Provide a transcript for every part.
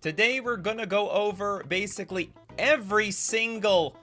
Today we're gonna go over basically every single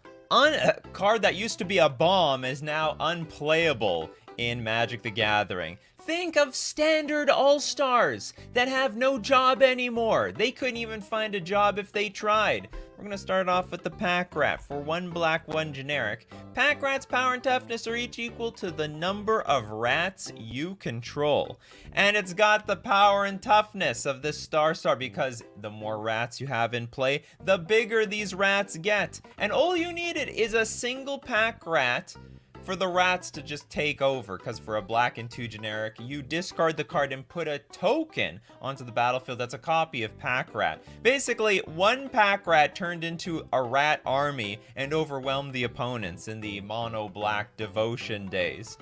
card that used to be a bomb is now unplayable in Magic the Gathering. Think of standard all-stars that have no job anymore. They couldn't even find a job if they tried. We're gonna start off with the Pack Rat for 1 black, 1 generic. Pack Rat's power and toughness are each equal to the number of rats you control. And it's got the power and toughness of this star because the more rats you have in play, the bigger these rats get. And all you needed is a single Pack Rat for the rats to just take over, because for a black and 2 generic, you discard the card and put a token onto the battlefield that's a copy of Pack Rat. Basically, one Pack Rat turned into a rat army and overwhelmed the opponents in the mono black devotion days.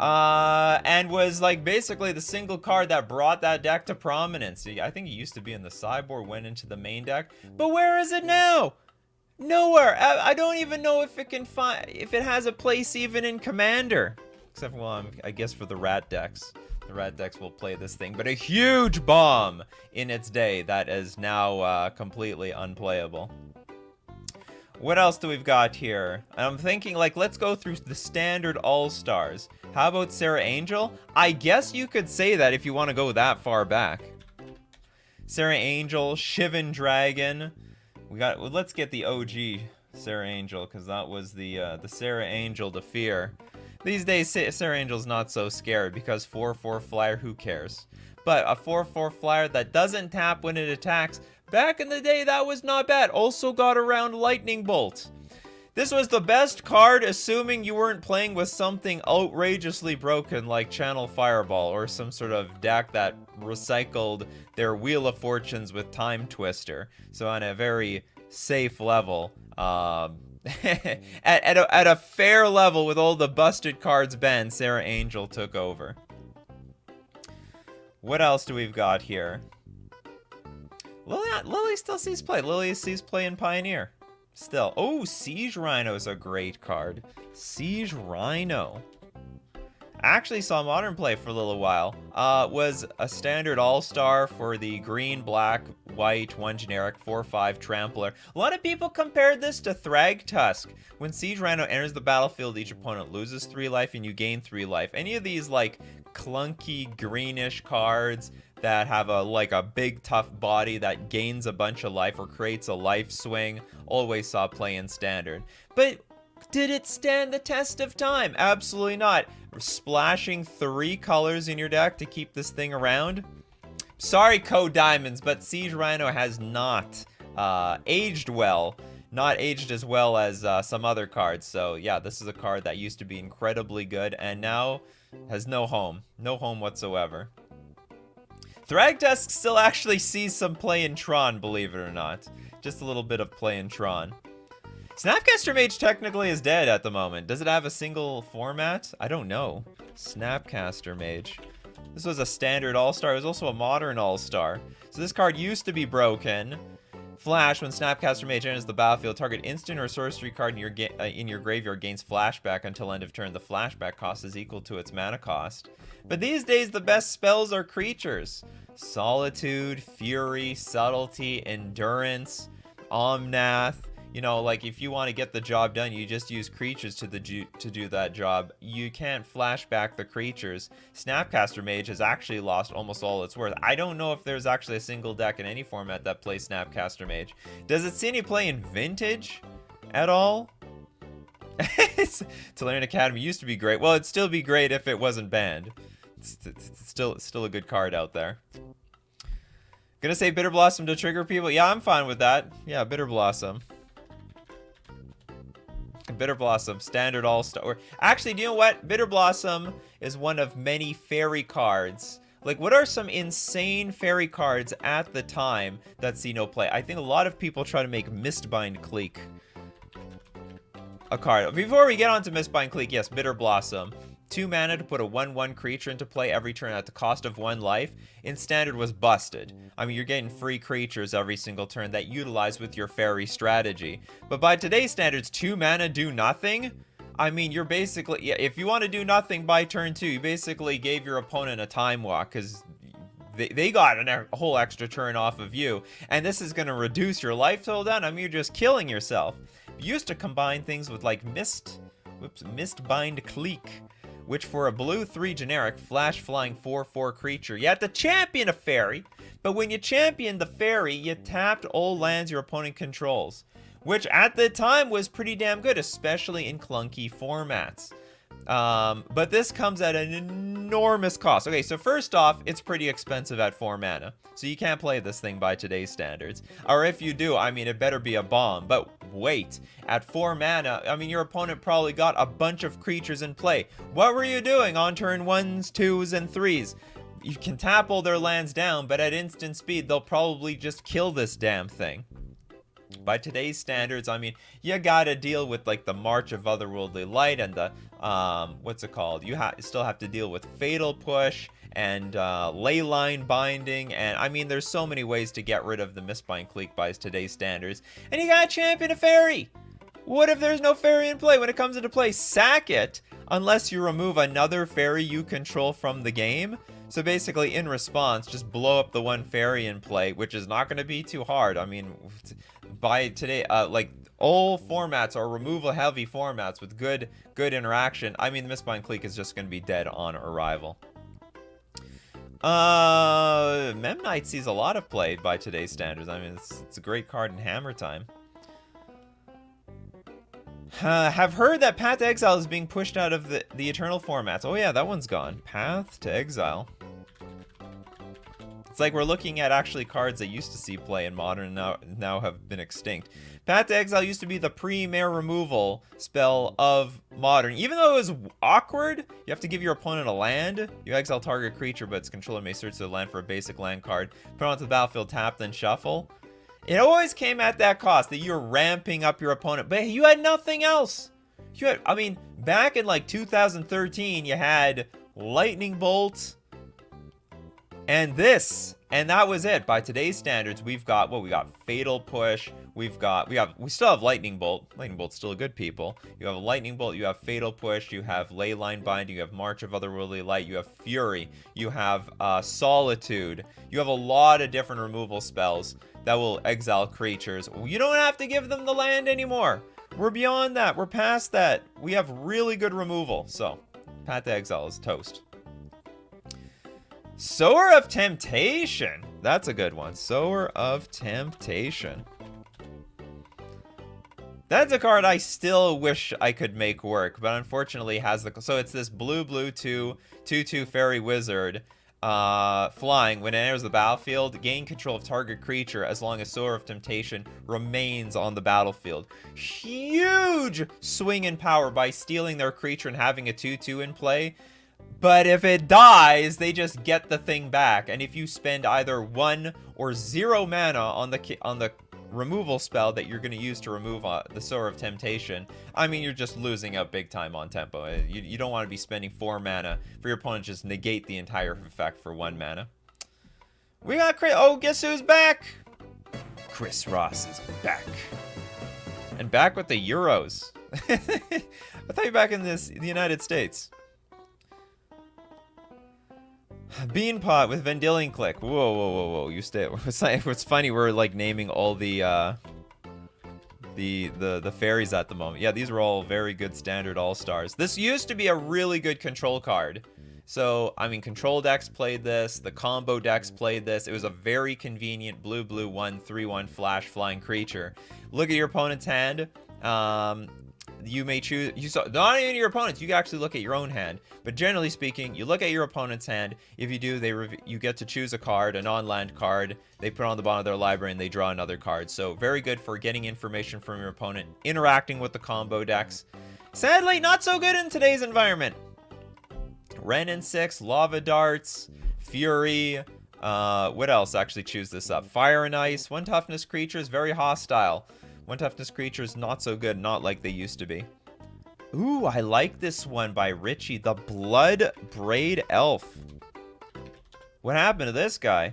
And was like basically the single card that brought that deck to prominence. I think it used to be in the sideboard, went into the main deck, but where is it now? Nowhere. I don't even know if it can if it has a place even in Commander. Except for, well, I guess for the rat decks. The rat decks will play this thing. But a huge bomb in its day that is now completely unplayable. What else do we've got here? I'm thinking, like, let's go through the standard all-stars. How about Sarah Angel? I guess you could say that if you want to go that far back. Sarah Angel, Shivan Dragon. Let's get the OG Sarah Angel, because that was the Sarah Angel to fear. These days, Sarah Angel's not so scared, because 4/4 flyer, who cares? But a 4/4 flyer that doesn't tap when it attacks, back in the day, that was not bad. Also got around Lightning Bolt. This was the best card, assuming you weren't playing with something outrageously broken like Channel Fireball or some sort of deck that recycled their Wheel of Fortunes with Time Twister. So on a very safe level, at a fair level with all the busted cards banned, Sarah Angel took over. What else do we've got here? Lily still sees play. Lily sees play in Pioneer. Still. Oh, Siege Rhino is a great card. Siege Rhino. I actually saw Modern play for a little while. Was a standard all-star for the green, black, white, 1 generic, 4/5 trampler. A lot of people compared this to Thragtusk. When Siege Rhino enters the battlefield, each opponent loses 3 life and you gain 3 life. Any of these, like, clunky greenish cards that have a big tough body that gains a bunch of life or creates a life swing, always saw play in standard. But did it stand the test of time? Absolutely not. Splashing 3 colors in your deck to keep this thing around? Sorry, Code Diamonds, but Siege Rhino has not aged well. Not aged as well as some other cards. So yeah, this is a card that used to be incredibly good and now has no home. No home whatsoever. Thragtusk still actually sees some play in Tron, believe it or not. Just a little bit of play in Tron. Snapcaster Mage technically is dead at the moment. Does it have a single format? I don't know. Snapcaster Mage. This was a standard all-star. It was also a modern all-star. So this card used to be broken. Flash, when Snapcaster Mage enters the battlefield, target instant or sorcery card in your graveyard gains flashback until end of turn. The flashback cost is equal to its mana cost. But these days, the best spells are creatures. Solitude, Fury, Subtlety, Endurance, Omnath. You know, like, if you want to get the job done, you just use creatures to do that job. You can't flashback the creatures. Snapcaster Mage has actually lost almost all its worth. I don't know if there's actually a single deck in any format that plays Snapcaster Mage. Does it see any play in Vintage at all? Tolarian Academy used to be great. Well, it'd still be great if it wasn't banned. It's still a good card out there. Gonna say Bitter Blossom to trigger people? Yeah, I'm fine with that. Yeah, Bitter Blossom. Bitter Blossom, standard all-star. Actually, do you know what? Bitter Blossom is one of many fairy cards. Like, what are some insane fairy cards at the time that see no play? I think a lot of people try to make Mistbind Clique a card. Before we get on to Mistbind Clique, yes, Bitter Blossom. 2 mana to put a 1/1 creature into play every turn at the cost of 1 life. In standard was busted. I mean, you're getting free creatures every single turn that utilize with your fairy strategy. But by today's standards, 2 mana do nothing? I mean, you're basically, yeah, if you want to do nothing by turn 2, you basically gave your opponent a time walk, because they got a whole extra turn off of you, and this is going to reduce your life total down. I mean, you're just killing yourself. You used to combine things with like Mistbind Clique, which for a blue 3 generic flash flying 4/4 creature, you had to champion a fairy, but when you championed the fairy, you tapped all lands your opponent controls, which at the time was pretty damn good, especially in clunky formats. But this comes at an enormous cost. Okay, so first off, it's pretty expensive at 4 mana, so you can't play this thing by today's standards. Or if you do, I mean, it better be a bomb. But wait, at 4 mana, I mean, your opponent probably got a bunch of creatures in play. What were you doing on turn 1s, 2s, and 3s? You can tap all their lands down, but at instant speed, they'll probably just kill this damn thing. By today's standards, I mean, you gotta deal with like the March of Otherworldly Light and the what's it called? You still have to deal with Fatal Push and Leyline Binding, and I mean, there's so many ways to get rid of the Mistbind Clique by today's standards. And you gotta champion a fairy. What if there's no fairy in play? When it comes into play, sack it unless you remove another fairy you control from the game. So basically, in response, just blow up the one fairy in play, which is not going to be too hard. I mean, by today, like, all formats are removal-heavy formats with good interaction. I mean, the Mistbind Clique is just going to be dead on arrival. Mem Knight sees a lot of play by today's standards. I mean, it's a great card in Hammer Time. Have heard that Path to Exile is being pushed out of the Eternal formats. Oh yeah, that one's gone. Path to Exile. It's like we're looking at actually cards that used to see play in Modern and now have been extinct. Path to Exile used to be the premier removal spell of Modern. Even though it was awkward, you have to give your opponent a land. You exile target creature, but its controller may search the land for a basic land card. Put it onto the battlefield, tap, then shuffle. It always came at that cost, that you're ramping up your opponent, but you had nothing else. I mean, back in like 2013, you had Lightning Bolt and this, and that was it. By today's standards, we've got what? We got Fatal Push. We still have Lightning Bolt. Lightning Bolt's still a good people. You have a Lightning Bolt, you have Fatal Push, you have Leyline Binding, you have March of Otherworldly Light, you have Fury, you have Solitude. You have a lot of different removal spells that will exile creatures. You don't have to give them the land anymore. We're beyond that. We're past that. We have really good removal. So, Path to Exile is toast. Sower of Temptation. That's a good one. Sower of Temptation. That's a card I still wish I could make work, but unfortunately has the... So it's this blue 2/2 fairy wizard. Flying. When it enters the battlefield, gain control of target creature as long as Sower of Temptation remains on the battlefield. Huge swing in power by stealing their creature and having a 2/2 in play. But if it dies, they just get the thing back. And if you spend either 1 or 0 mana on the removal spell that you're going to use to remove the Sower of Temptation, I mean, you're just losing out big time on tempo. You don't want to be spending 4 mana for your opponent to just negate the entire effect for 1 mana. We got oh, guess who's back? Chris Ross is back. And back with the Euros. I thought you were back in the United States. Beanpot with Vendilion Click. Whoa. You stay. It's funny, we're like naming all the fairies at the moment. Yeah, these are all very good standard all-stars. This used to be a really good control card. So, I mean, control decks played this, the combo decks played this. It was a very convenient blue 1/3/1 flash flying creature. Look at your opponent's hand. You may choose, not even your opponent's, you can actually look at your own hand. But generally speaking, you look at your opponent's hand. If you do, you get to choose a card, a non-land card. They put it on the bottom of their library and they draw another card. So very good for getting information from your opponent, interacting with the combo decks. Sadly, not so good in today's environment. Ren and 6, Lava Darts, Fury. What else actually chews this up? Fire and Ice. 1 toughness creatures, very hostile. 1 toughness creatures, not so good, not like they used to be. Ooh, I like this one by Richie, the Blood Braid Elf. What happened to this guy?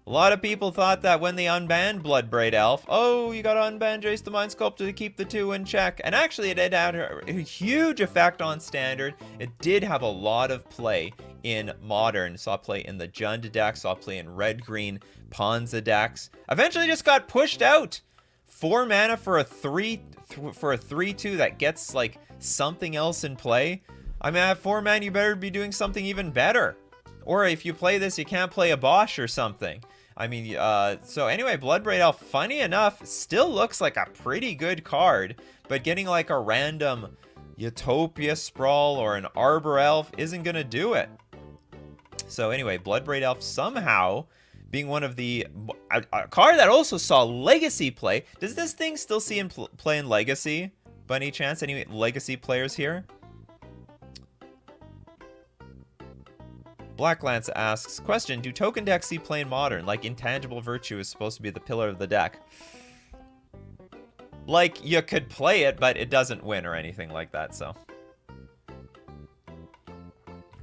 A lot of people thought that when they unbanned Bloodbraid Elf, oh, you gotta unban Jace the Mind Sculptor to keep the 2 in check. And actually, it did have a huge effect on Standard. It did have a lot of play in Modern. Saw play in the Jund deck, saw play in Red-Green Ponza decks. Eventually just got pushed out. 4 mana for a 3/2 that gets, like, something else in play. I mean, at 4 mana, you better be doing something even better. Or if you play this, you can't play a Bosch or something. I mean, so anyway, Bloodbraid Elf, funny enough, still looks like a pretty good card, but getting like a random Utopia Sprawl or an Arbor Elf isn't going to do it. So anyway, Bloodbraid Elf somehow being one of the... a card that also saw Legacy play. Does this thing still see him play in Legacy? By any chance, any Legacy players here? Black Lance asks, question, do token decks see play in Modern? Like Intangible Virtue is supposed to be the pillar of the deck. Like, you could play it, but it doesn't win or anything like that, so.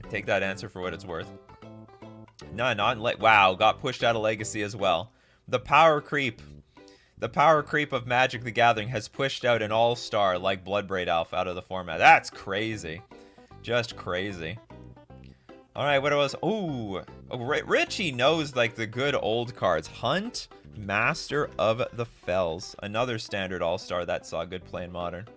Take that answer for what it's worth. No, wow, got pushed out of Legacy as well. The power creep. The power creep of Magic the Gathering has pushed out an all-star like Bloodbraid Elf out of the format. That's crazy. Just crazy. Alright, what was... Ooh. Richie knows, like, the good old cards. Hunt, Master of the Fells. Another standard all-star that saw good play in Modern.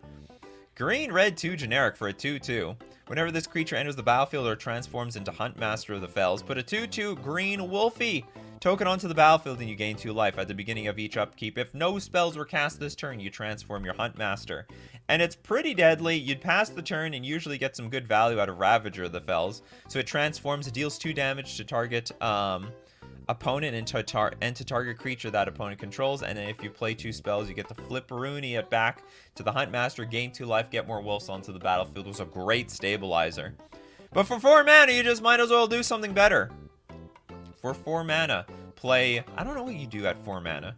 Green, red, 2 generic for a 2/2. Whenever this creature enters the battlefield or transforms into Hunt, Master of the Fells, put a 2/2 green Wolfie token onto the battlefield and you gain 2 life at the beginning of each upkeep. If no spells were cast this turn, you transform your Hunt Master. And it's pretty deadly. You'd pass the turn and usually get some good value out of Ravager of the Fells. So it transforms, it deals 2 damage to target opponent and to target creature that opponent controls. And then if you play 2 spells, you get to flip Rooney it back to the Hunt Master, gain 2 life, get more wolves onto the battlefield. It was a great stabilizer. But for 4 mana, you just might as well do something better. For 4 mana, play... I don't know what you do at 4 mana.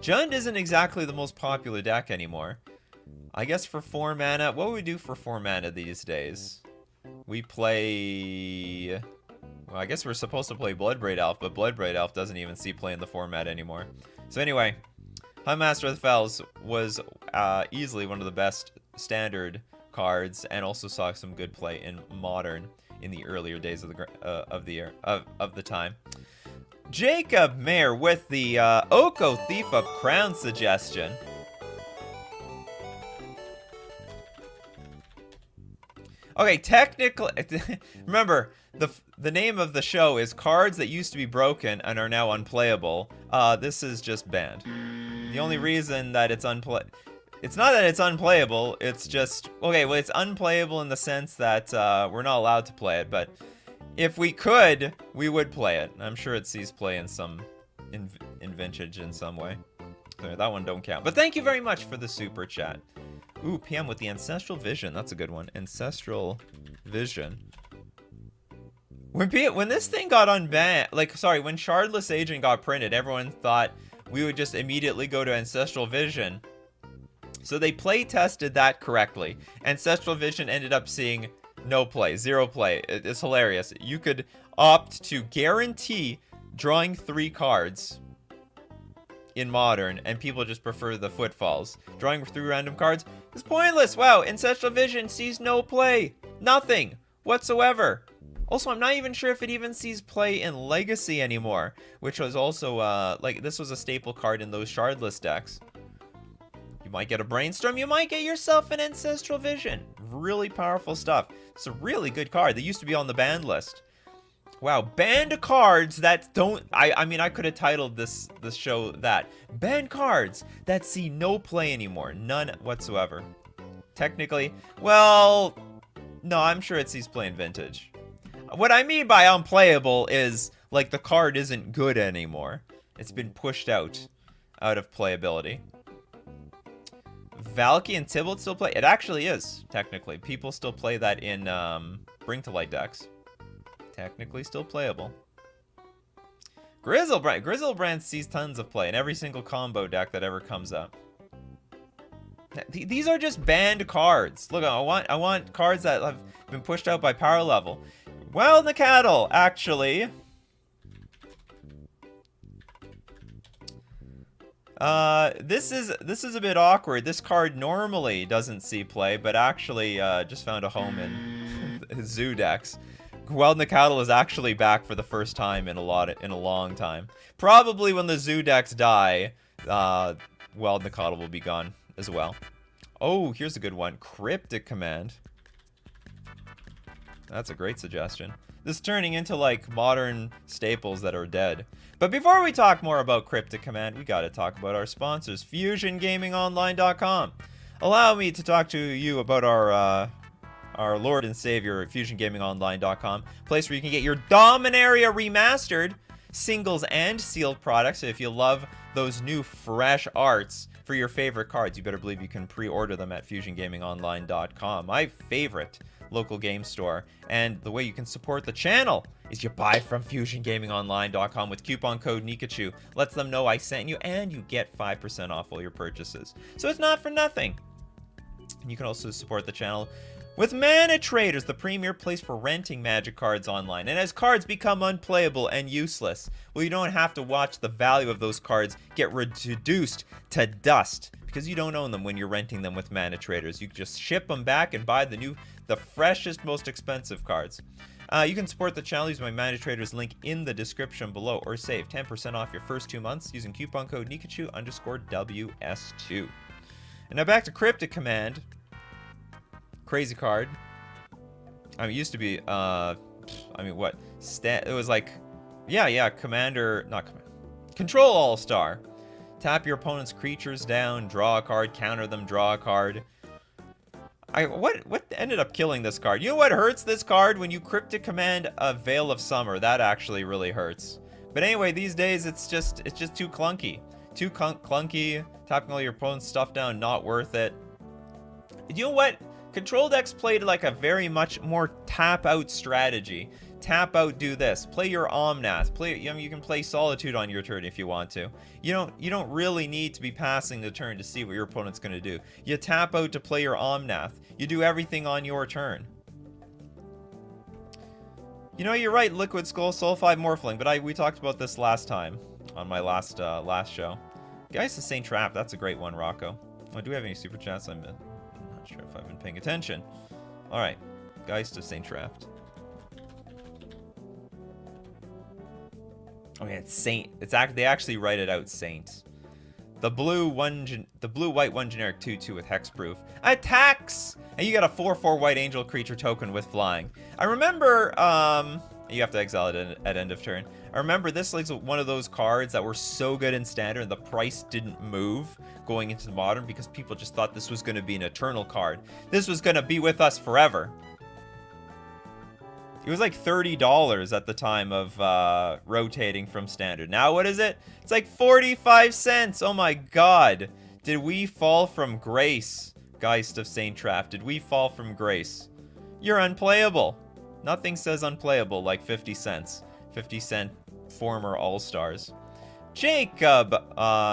Jund isn't exactly the most popular deck anymore. I guess for 4 mana... What would we do for 4 mana these days? We play... Well, I guess we're supposed to play Bloodbraid Elf, but Bloodbraid Elf doesn't even see play in the format anymore. So anyway, Hunt Master of the Fells was easily one of the best standard cards, and also saw some good play in Modern in the earlier days of the time. Jacob Mayer with the Oko Thief of Crown suggestion. Okay, technically, remember, the name of the show is Cards That Used to Be Broken and Are Now Unplayable. This is just banned. The only reason that it's it's not that it's unplayable, it's just... Okay, well, it's unplayable in the sense that we're not allowed to play it, but if we could, we would play it. I'm sure it sees play in some... in Vintage in some way. So that one don't count. But thank you very much for the super chat. Ooh, PM with the Ancestral Vision. That's a good one. Ancestral Vision. When this thing got unbanned... Like, sorry, when Shardless Agent got printed, everyone thought we would just immediately go to Ancestral Vision. So they play tested that correctly. Ancestral Vision ended up seeing no play, 0 play. It's hilarious. You could opt to guarantee drawing 3 cards in Modern, and people just prefer the Footfalls. Drawing 3 random cards is pointless. Wow, Ancestral Vision sees no play. Nothing whatsoever. Also, I'm not even sure if it even sees play in Legacy anymore, which was also, like, this was a staple card in those Shardless decks. You might get a Brainstorm, you might get yourself an Ancestral Vision. Really powerful stuff. It's a really good card. They used to be on the banned list. Wow, banned cards that don't... I mean, I could have titled this show that. Banned cards that see no play anymore. None whatsoever. Technically, well... No, I'm sure it sees play in Vintage. What I mean by unplayable is, like, the card isn't good anymore. It's been pushed out of playability. Valky and Tybalt still play? It actually is, technically. People still play that in Bring to Light decks. Technically still playable. Grizzlebrand sees tons of play in every single combo deck that ever comes up. These are just banned cards. Look, I want cards that have been pushed out by power level. Well, Nikachu, actually... This is a bit awkward. This card normally doesn't see play, but actually just found a home in Zoo decks. Nikachu is actually back for the first time in a long time. Probably when the Zoo decks die, Nikachu will be gone as well. Oh, here's a good one. Cryptic Command. That's a great suggestion. This is turning into like modern staples that are dead. But before we talk more about Cryptic Command, we gotta talk about our sponsors, FusionGamingOnline.com. Allow me to talk to you about our Lord and Savior, FusionGamingOnline.com, place where you can get your Dominaria Remastered singles and sealed products. So if you love those new fresh arts for your favorite cards, you better believe you can pre-order them at FusionGamingOnline.com, my favorite local game store. And the way you can support the channel is you buy from FusionGamingOnline.com with coupon code Nikachu. Lets them know I sent you, and you get 5% off all your purchases. So it's not for nothing. And you can also support the channel with Mana Traders, the premier place for renting Magic cards online. And as cards become unplayable and useless, well, you don't have to watch the value of those cards get reduced to dust because you don't own them when you're renting them with Mana Traders. You just ship them back and buy the freshest, most expensive cards. You can support the channel using my Mana Traders link in the description below, or save 10% off your first 2 months using coupon code Nikachu_WS2. And now back to Cryptic Command. Crazy card. I mean, it used to be, it was like, Control All-Star. Tap your opponent's creatures down, draw a card, counter them, draw a card. What ended up killing this card? You know what hurts this card? When you Cryptic Command a Veil of Summer. That actually really hurts. But anyway, these days it's just too clunky. Too clunky. Tapping all your opponent's stuff down, not worth it. You know what? Control decks played like a very much more tap-out strategy. Tap out, do this. Play your Omnath. You can play Solitude on your turn if you want to. You don't really need to be passing the turn to see what your opponent's going to do. You tap out to play your Omnath. You do everything on your turn. You know, you're right, Liquid Skull, Sulfide Morphling, but we talked about this last time on my last show. Geist of Saint Trap, that's a great one, Rocco. Oh, do we have any super chats? I'm not sure if I've been paying attention. All right, Geist of Saint Trapped. Oh yeah, it's Saint. They actually write it out Saint. The blue-white one generic 2/2 with hexproof attacks, and you got a 4/4 white angel creature token with flying. I remember, you have to exile it at end of turn. I remember this like one of those cards that were so good in standard, and the price didn't move going into the modern because people just thought this was going to be an eternal card. This was going to be with us forever. It was like $30 at the time of rotating from standard. Now what is it? It's like 45 cents. Oh my god. Did we fall from grace, Geist of Saint Trap? Did we fall from grace? You're unplayable. Nothing says unplayable like 50 cents. 50 cent former All-Stars. Jacob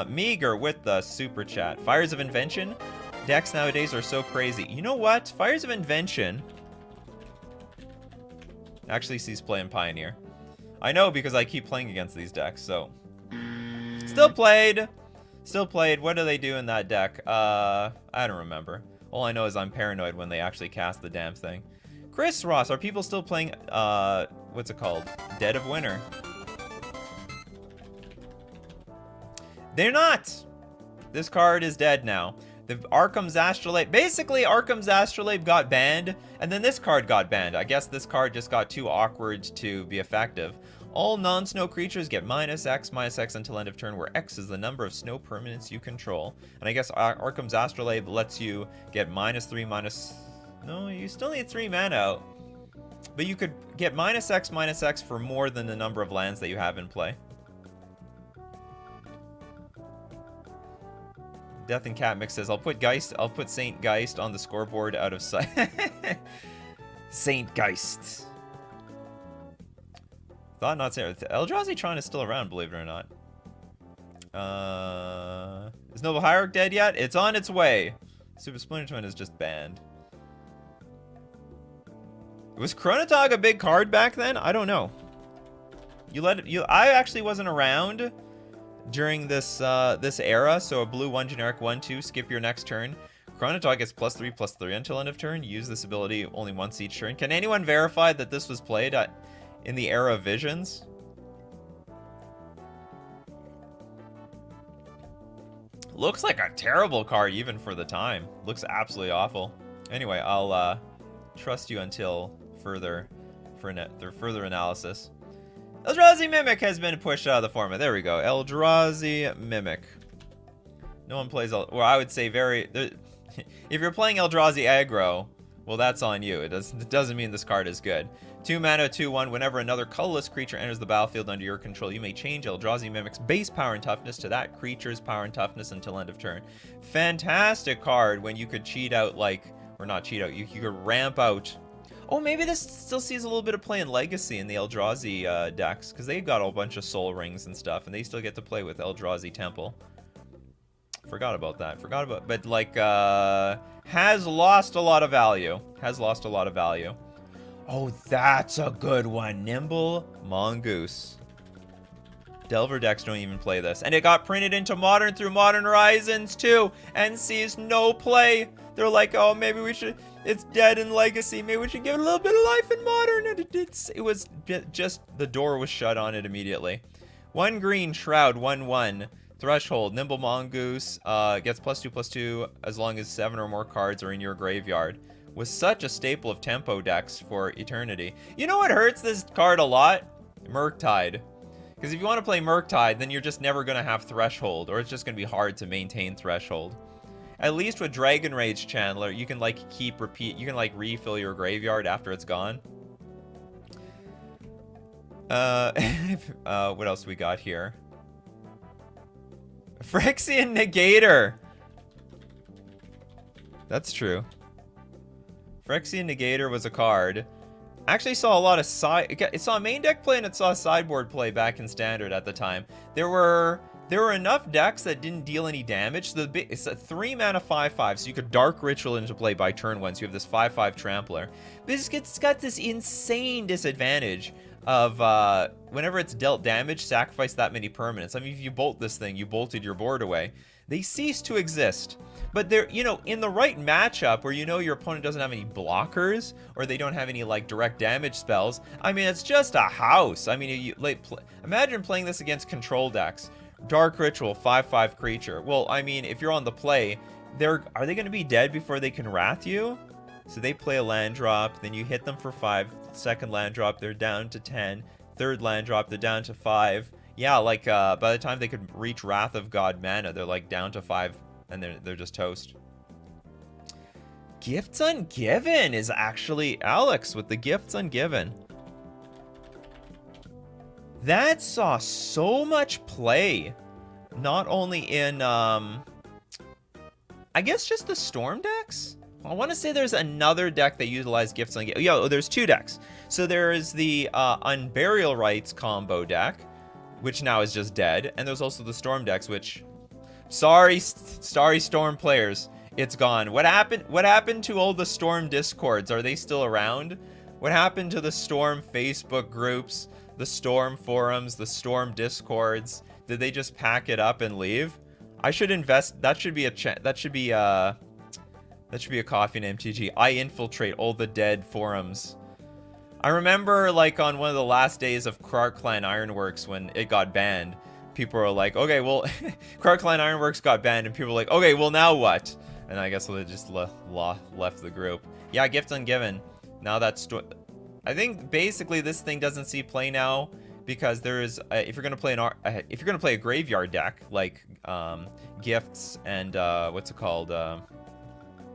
Meager with the super chat. Fires of Invention? Decks nowadays are so crazy. You know what? Fires of Invention actually sees play in Pioneer. I know because I keep playing against these decks, so. Still played. Still played. What do they do in that deck? I don't remember. All I know is I'm paranoid when they actually cast the damn thing. Chris Ross, are people still playing, what's it called? Dead of Winter. They're not. This card is dead now. The Arkham's Astrolabe, basically Arkham's Astrolabe got banned, and then this card got banned. I guess this card just got too awkward to be effective. All non-snow creatures get -X until end of turn, where X is the number of snow permanents you control. And I guess Arkham's Astrolabe lets you get -3, no, you still need 3 mana out. But you could get -X for more than the number of lands that you have in play. Death and Cat Mix says, I'll put Saint Geist on the scoreboard out of sight. Saint Geist. Thought not Sarah. Eldrazi Tron is still around, believe it or not. Is Noble Hierarch dead yet? It's on its way. Super Splinter Twin is just banned. Was Chronotog a big card back then? I don't know. I actually wasn't around during this this era. So a blue 1 generic 1/2, skip your next turn. Chronotog gets +3/+3 until end of turn. Use this ability only once each turn. Can anyone verify that this was played in the era of Visions? Looks like a terrible card even for the time. Looks absolutely awful. Anyway, I'll trust you until further analysis. Eldrazi Mimic has been pushed out of the format. There we go. Eldrazi Mimic. No one plays... Well, I would say very... If you're playing Eldrazi aggro, well, that's on you. It doesn't mean this card is good. 2 mana, 2/1. Whenever another colorless creature enters the battlefield under your control, you may change Eldrazi Mimic's base power and toughness to that creature's power and toughness until end of turn. Fantastic card when you could cheat out, like... Or not cheat out. You could ramp out... Oh, maybe this still sees a little bit of play in Legacy in the Eldrazi decks, because they've got a bunch of Soul Rings and stuff, and they still get to play with Eldrazi Temple. Forgot about that. But like, has lost a lot of value. Oh, that's a good one. Nimble Mongoose. Delver decks don't even play this. And it got printed into Modern through Modern Horizons too, and sees no play. They're like, oh, maybe we should... It's dead in Legacy. Maybe we should give it a little bit of life in Modern. And it was just... The door was shut on it immediately. 1 green, Shroud, 1/1. Threshold, Nimble Mongoose gets +2/+2 as long as 7 or more cards are in your graveyard. Was such a staple of tempo decks for eternity. You know what hurts this card a lot? Murktide. Because if you want to play Murktide, then you're just never going to have Threshold, or it's just going to be hard to maintain Threshold. At least with Dragon Rage Channeler, you can like you can like refill your graveyard after it's gone. What else we got here? Phyrexian Negator. That's true. Phyrexian Negator was a card. Actually saw a lot of it saw main deck play and it saw sideboard play back in Standard at the time. There were enough decks that didn't deal any damage. It's a 3 mana 5/5, so you could Dark Ritual into play by turn 1. So you have this 5/5 Trampler. But it's got this insane disadvantage of whenever it's dealt damage, sacrifice that many permanents. I mean, if you bolt this thing, you bolted your board away. They cease to exist. But they're, you know, in the right matchup where you know your opponent doesn't have any blockers or they don't have any like direct damage spells. I mean, it's just a house. I mean, imagine playing this against control decks. Dark Ritual, 5/5 creature. Well, I mean, if you're on the play, are they going to be dead before they can Wrath you? So they play a land drop, then you hit them for 5. Second land drop, they're down to 10. Third land drop, they're down to 5. Yeah, like by the time they could reach Wrath of God mana, they're like down to 5, and they're just toast. Gifts Ungiven is actually Alex with the Gifts Ungiven. That saw so much play, not only in I guess just the Storm decks. I want to say there's another deck that utilized Gifts Ungiven. Yeah, there's 2 decks. So there is the Unburial Rites combo deck, which now is just dead, and there's also the Storm decks, which, sorry Storm players, it's gone. What happened to all the Storm discords? Are they still around? What happened to the Storm Facebook groups, the Storm forums, the Storm discords? Did they just pack it up and leave? I should invest. That should be a Coffee and MTG. I infiltrate all the dead forums. I remember, like, on one of the last days of Krark Clan Ironworks when it got banned, people were like, okay, well, Krark Clan Ironworks got banned, and people were like, okay, well, now what? And I guess they just left the group. Yeah, Gift Ungiven. Now that's... I think, basically, this thing doesn't see play now, because there is... if you're going to play a graveyard deck, like Gifts and, what's it called?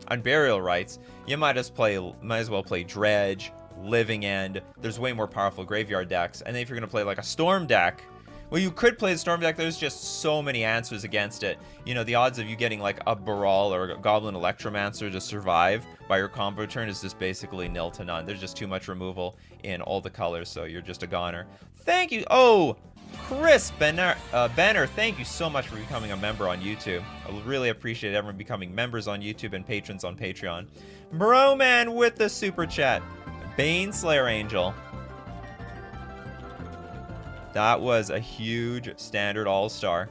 Unburial Rites, you might as well play Dredge, Living End. There's way more powerful graveyard decks. And then if you're going to play like a Storm deck, well, you could play the Storm deck. There's just so many answers against it. You know, the odds of you getting like a Baral or a Goblin Electromancer to survive by your combo turn is just basically nil to none. There's just too much removal in all the colors, so you're just a goner. Thank you. Oh, Chris Benner, thank you so much for becoming a member on YouTube. I really appreciate everyone becoming members on YouTube and patrons on Patreon. Broman with the super chat. Baneslayer Angel. That was a huge Standard All-Star.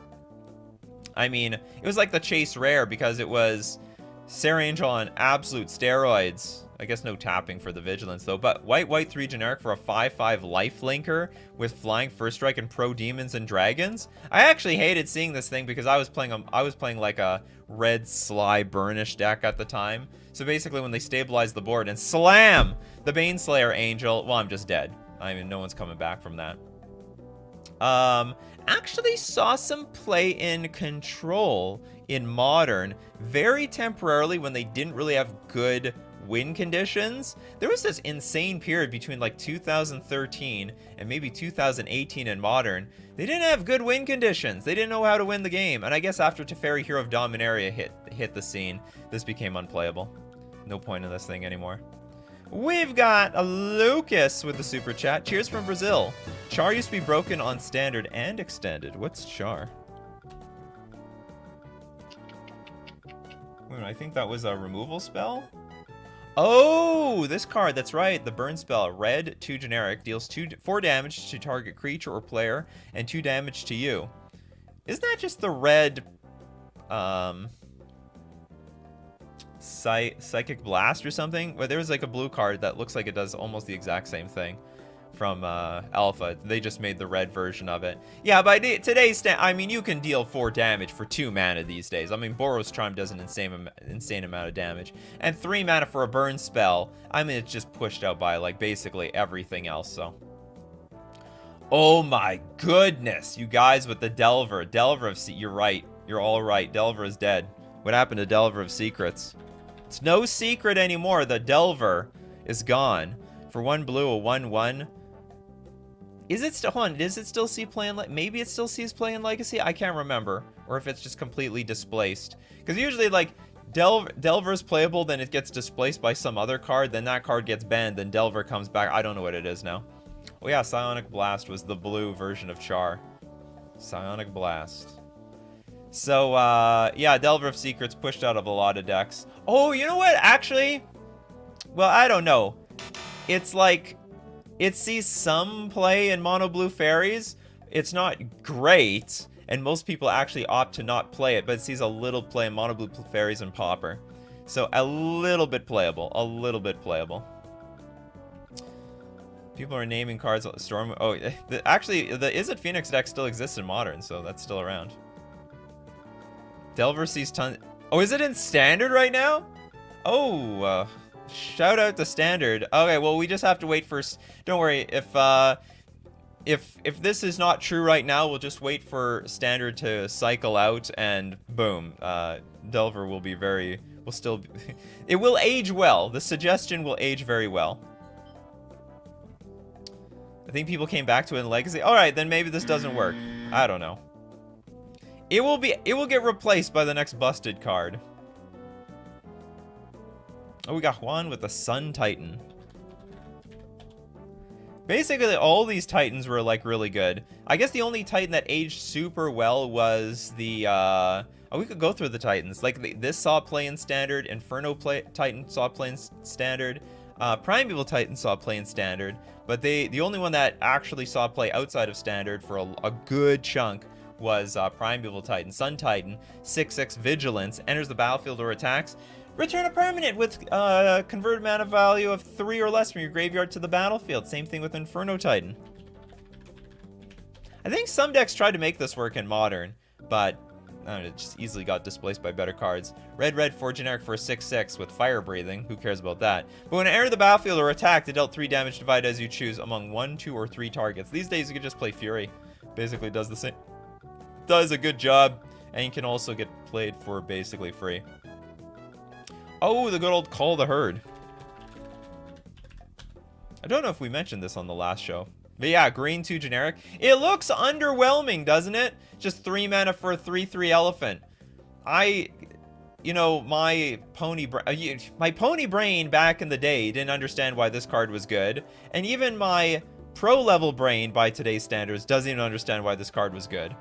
I mean, it was like the chase rare because it was Sarah Angel on absolute steroids. I guess no tapping for the Vigilance, though. But white, 3 generic for a 5/5 life linker with flying first strike and pro demons and dragons. I actually hated seeing this thing because I was playing like a red sly burnish deck at the time. So basically when they stabilize the board and slam the Baneslayer Angel, well, I'm just dead. I mean, no one's coming back from that. Actually saw some play in Control in Modern very temporarily when they didn't really have good win conditions. There was this insane period between like 2013 and maybe 2018 in Modern. They didn't have good win conditions. They didn't know how to win the game. And I guess after Teferi Hero of Dominaria hit the scene, this became unplayable. No point in this thing anymore. We've got a Lucas with the super chat. Cheers from Brazil. Char used to be broken on standard and extended. What's Char? Wait, I think that was a removal spell. Oh, this card, that's right. The burn spell, red, 2 generic, deals 4 damage to target creature or player and 2 damage to you. Isn't that just the red Psychic Blast or something? Well, there was like a blue card that looks like it does almost the exact same thing from Alpha. They just made the red version of it. Yeah, by today's I mean, you can deal 4 damage for 2 mana these days. I mean, Boros Charm does an insane amount of damage. And 3 mana for a burn spell. I mean, it's just pushed out by like basically everything else, so. Oh my goodness, you guys with the Delver. Delver of you're right. You're all right. Delver is dead. What happened to Delver of Secrets? It's no secret anymore. The Delver is gone. For 1 blue, a 1/1. Is it still, hold on, does it still see play in, maybe it still sees play in Legacy? I can't remember. Or if it's just completely displaced. Because usually, like, Delver's playable, then it gets displaced by some other card, then that card gets banned, then Delver comes back. I don't know what it is now. Oh yeah, Psionic Blast was the blue version of Char. Psionic Blast. So, yeah, Delver of Secrets pushed out of a lot of decks. Oh, you know what? Actually, well, I don't know. It's like, it sees some play in Mono Blue Fairies. It's not great, and most people actually opt to not play it, but it sees a little play in Mono Blue Fairies and Pauper. So, a little bit playable. A little bit playable. People are naming cards. Storm. Oh, actually, the Izzet Phoenix deck still exists in Modern, so that's still around. Delver sees tons. Oh, is it in Standard right now? Oh, shout out to Standard. Okay, well, we just have to wait for. Don't worry. If this is not true right now, we'll just wait for Standard to cycle out, and boom, Delver will be very. Will still. It will age well. The suggestion will age very well. I think people came back to it in Legacy. All right, then maybe this doesn't work. I don't know. It will get replaced by the next busted card. Oh, we got Juan with the Sun Titan. Basically, all these Titans were like really good. I guess the only Titan that aged super well was the oh, we could go through the Titans. Like this saw play in Standard, Inferno Titan saw play in Standard, Primeval Titan saw play in Standard, but the only one that actually saw play outside of Standard for a good chunk was Primeval Titan. Sun Titan, 6/6 Vigilance, enters the battlefield or attacks. Return a permanent with converted mana value of 3 or less from your graveyard to the battlefield. Same thing with Inferno Titan. I think some decks tried to make this work in Modern, but I don't know, it just easily got displaced by better cards. Red, 4 generic for a 6/6 with Fire Breathing. Who cares about that? But when it entered the battlefield or attacked, it dealt 3 damage divided as you choose among 1, 2, or 3 targets. These days, you can just play Fury. Basically does the same. Does a good job, and you can also get played for basically free. Oh, the good old Call the Herd. I don't know if we mentioned this on the last show. But yeah, green 2 generic. It looks underwhelming, doesn't it? Just 3 mana for a 3/3 elephant. You know, my pony brain back in the day didn't understand why this card was good. And even my pro level brain by today's standards doesn't even understand why this card was good.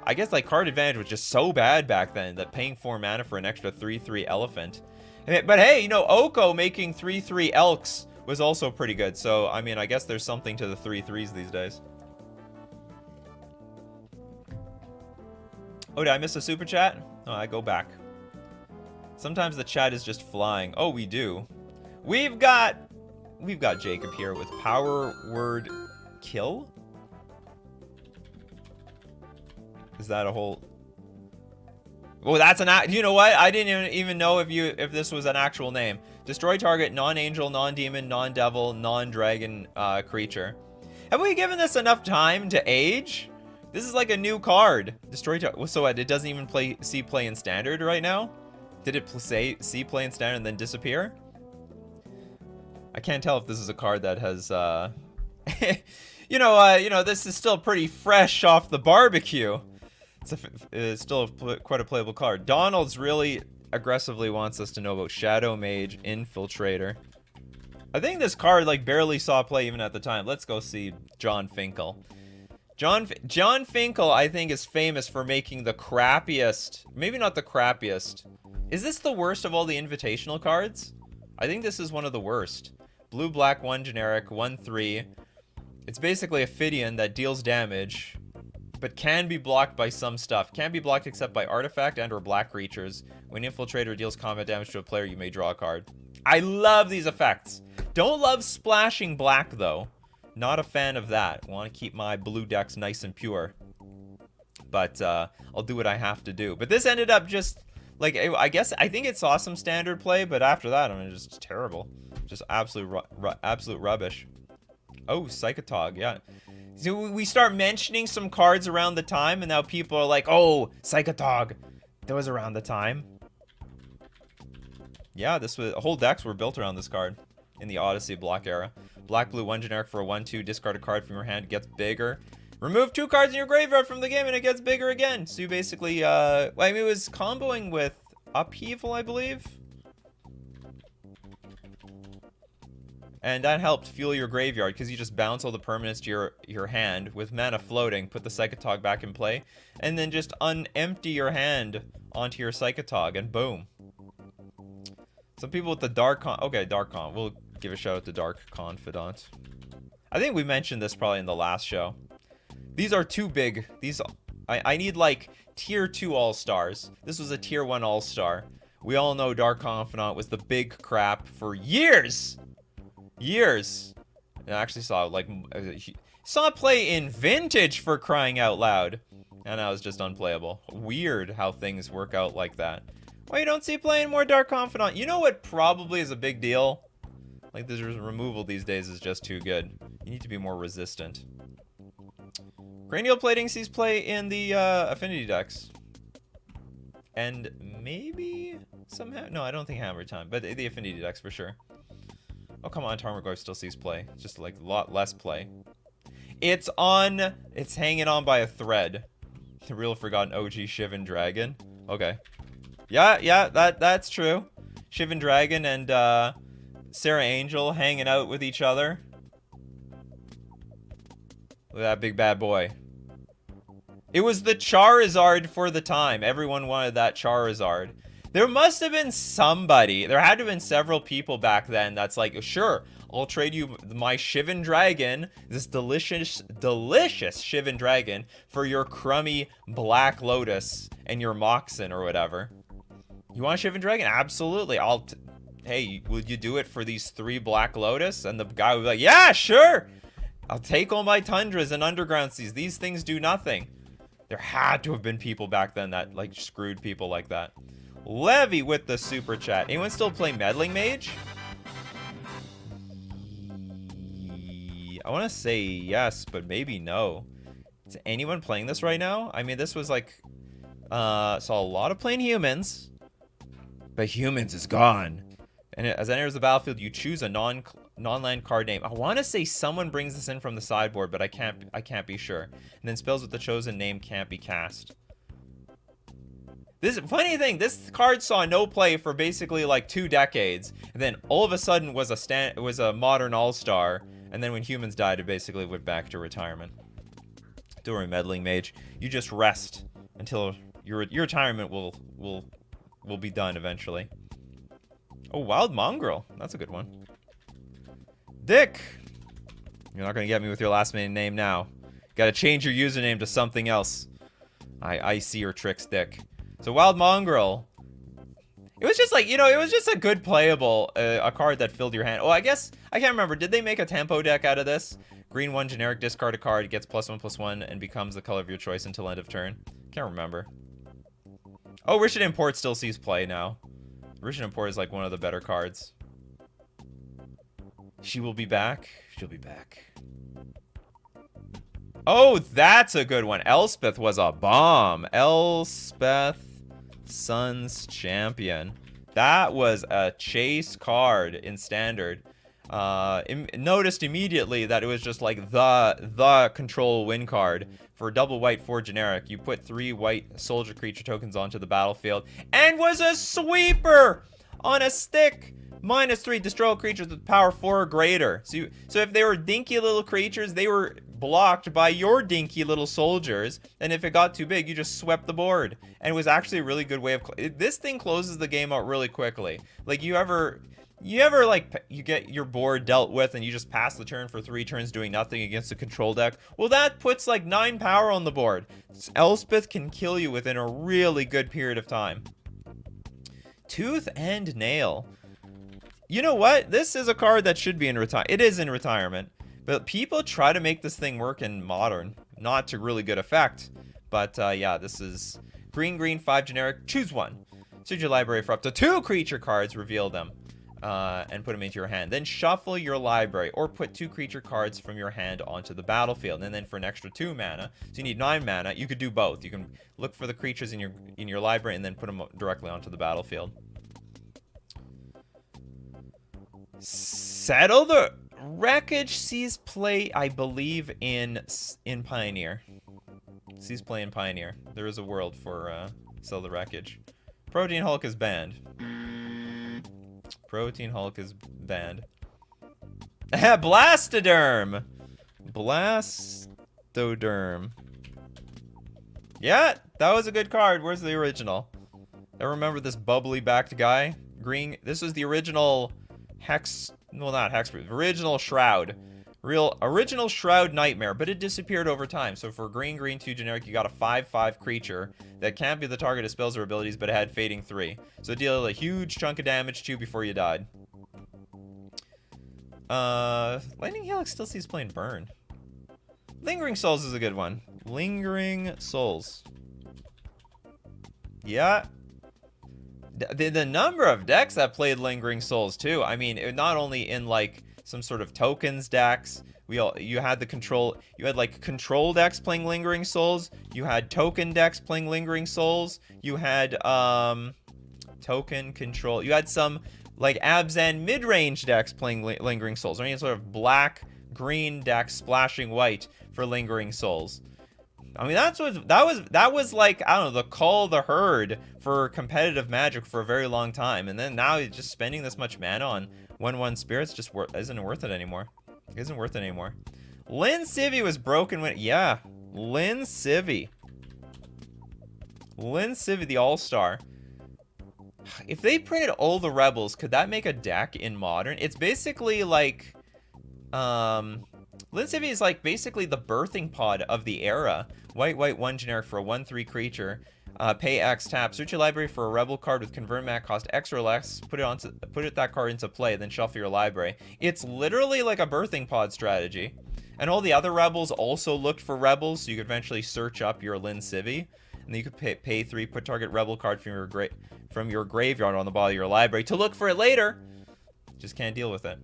I guess like card advantage was just so bad back then that paying 4 mana for an extra 3/3 elephant. But hey, you know, Oko making 3/3 elks was also pretty good. So, I mean, I guess there's something to the 3/3s these days. Oh, did I miss a super chat? Oh, I go back. Sometimes the chat is just flying. Oh, we do. We've got Jacob here with power word kill. Is that a whole? Oh, that's you know what? I didn't even know if this was an actual name. Destroy target non-angel, non-demon, non-devil, non-dragon creature. Have we given this enough time to age? This is like a new card. Destroy target. So what? It doesn't even see play in standard right now? Did it see play in standard and then disappear? I can't tell if this is a card that has you know, this is still pretty fresh off the barbecue. It's still quite a playable card. Donald's really aggressively wants us to know about Shadow Mage Infiltrator. I think this card like barely saw play even at the time. Let's go see John Finkel. John Finkel, I think, is famous for making the crappiest, maybe not the crappiest. Is this the worst of all the invitational cards? I think this is one of the worst. Blue, black, 1 generic, 1/3. It's basically a Phidian that deals damage, but can be blocked by some stuff. Can't be blocked except by artifact and or black creatures. When Infiltrator deals combat damage to a player, you may draw a card. I love these effects. Don't love splashing black, though. Not a fan of that. Want to keep my blue decks nice and pure. But I'll do what I have to do. But this ended up just, like, I think it saw some standard play, but after that, I mean, just terrible. Just absolute rubbish. Oh, Psychotog, yeah. So we start mentioning some cards around the time, and now people are like, oh, Psychotog. That was around the time. Yeah, whole decks were built around this card in the Odyssey block era. Black, blue, 1 generic for a 1/2. Discard a card from your hand. It gets bigger. Remove 2 cards in your graveyard from the game, and it gets bigger again. So you basically, well, I mean, it was comboing with Upheaval, I believe. And that helped fuel your graveyard, because you just bounce all the permanents to your hand with mana floating, put the Psychotog back in play, and then just unempty your hand onto your Psychotog, and boom. Some people with the Dark Con. We'll give a shout out to Dark Confidant. I think we mentioned this probably in the last show. These are too big. I need like tier 2 all-stars. This was a tier 1 all-star. We all know Dark Confidant was the big crap for years. Years. I actually saw play in Vintage, for crying out loud. And that was just unplayable. Weird how things work out like that. Why you don't see playing more Dark Confidant? You know what probably is a big deal? Like, this removal these days is just too good. You need to be more resistant. Cranial Plating sees play in the affinity decks. And maybe somehow... No, I don't think Hammer Time, but the affinity decks for sure. Oh, come on, Tarmogoyf still sees play. It's just like a lot less play. It's hanging on by a thread. The real forgotten OG Shivan Dragon. Okay. Yeah, that's true. Shivan Dragon and Sarah Angel hanging out with each other. Look at that big bad boy. It was the Charizard for the time. Everyone wanted that Charizard. There must have been somebody. There had to have been several people back then that's like, sure, I'll trade you my Shivan Dragon, this delicious Shivan Dragon, for your crummy Black Lotus and your Moxen or whatever. You want a Shivan Dragon? Absolutely. Hey, would you do it for these 3 Black Lotus? And the guy would be like, yeah, sure. I'll take all my Tundras and Underground Seas. These things do nothing. There had to have been people back then that like screwed people like that. Levy with the super chat. Anyone still play Meddling Mage? I want to say yes, but maybe no. Is anyone playing this right now? I mean, this was like saw a lot of playing humans, but humans is gone. And as it enters the battlefield, you choose a non-land card name. I want to say someone brings this in from the sideboard, but I can't be sure. And then spells with the chosen name can't be cast. This funny thing, this card saw no play for basically like 2 decades, and then all of a sudden was a modern all-star. And then when humans died, it basically went back to retirement. Don't worry, Meddling Mage. You just rest until your retirement will be done eventually. Oh, Wild Mongrel. That's a good one. Dick. You're not going to get me with your last name now. Got to change your username to something else. I see your trick stick. So Wild Mongrel. It was just like, you know, it was just a good playable, a card that filled your hand. Oh, I guess, I can't remember. Did they make a tempo deck out of this? Green 1 generic, discard a card, gets +1/+1, and becomes the color of your choice until end of turn. Can't remember. Oh, Richard Import still sees play now. Richard Import is like one of the better cards. She will be back. She'll be back. Oh, that's a good one. Elspeth was a bomb. Elspeth, Sun's Champion. That was a chase card in Standard. Noticed immediately that it was just like the control win card. For double white 4 generic, you put 3 white soldier creature tokens onto the battlefield and was a sweeper on a stick. -3, destroy all creatures with power 4 or greater. So if they were dinky little creatures, they were blocked by your dinky little soldiers. And if it got too big, you just swept the board. And it was actually a really good way of... This thing closes the game out really quickly. Like, you ever like, you get your board dealt with and you just pass the turn for 3 turns doing nothing against a control deck? Well, that puts like 9 power on the board. Elspeth can kill you within a really good period of time. Tooth and Nail. You know what? This is a card that should be in retirement. It is in retirement. But people try to make this thing work in Modern. Not to really good effect. But yeah, this is green 5 generic. Choose one. Search your library for up to 2 creature cards. Reveal them. And put them into your hand. Then shuffle your library. Or put 2 creature cards from your hand onto the battlefield. And then for an extra 2 mana. So you need 9 mana. You could do both. You can look for the creatures in your library and then put them directly onto the battlefield. Settle the Wreckage sees play, I believe, in Pioneer. Sees play in Pioneer. There is a world for Settle the Wreckage. Protein Hulk is banned. Protein Hulk is banned. Blastoderm! Blastoderm. Yeah, that was a good card. Where's the original? I remember this bubbly-backed guy. Green. This was the original... Hex, well, not Hexproof, original Shroud. Original Shroud Nightmare, but it disappeared over time. So for green 2 generic, you got a 5/5 creature that can't be the target of spells or abilities, but it had Fading 3. So deal a huge chunk of damage to you before you died. Lightning Helix still sees playing Burn. Lingering Souls is a good one. Lingering Souls. Yeah. The number of decks that played Lingering Souls too. I mean, not only in like some sort of tokens decks. You had like control decks playing Lingering Souls. You had token decks playing Lingering Souls. You had token control. You had some like Abzan mid-range decks playing Lingering Souls, or any sort of black-green deck splashing white for Lingering Souls. I mean, that was like, I don't know, the call of the herd for competitive Magic for a very long time. And then now just spending this much mana on 1/1 spirits just isn't worth it anymore. Isn't worth it anymore. Lynn Civvy was broken when... Yeah, Lynn Civvy. Lynn Civvy, the All-Star. If they printed all the Rebels, could that make a deck in Modern? It's basically like... Lynn Civvy is like basically the birthing pod of the era. White 1 generic for a 1/3 creature. Pay X, tap. Search your library for a Rebel card with convert mat cost X or less. Put that card into play, then shuffle your library. It's literally like a birthing pod strategy. And all the other Rebels also looked for Rebels, so you could eventually search up your Lynn Civvy. And then you could pay 3, put target Rebel card from your graveyard on the bottom of your library to look for it later. Just can't deal with it.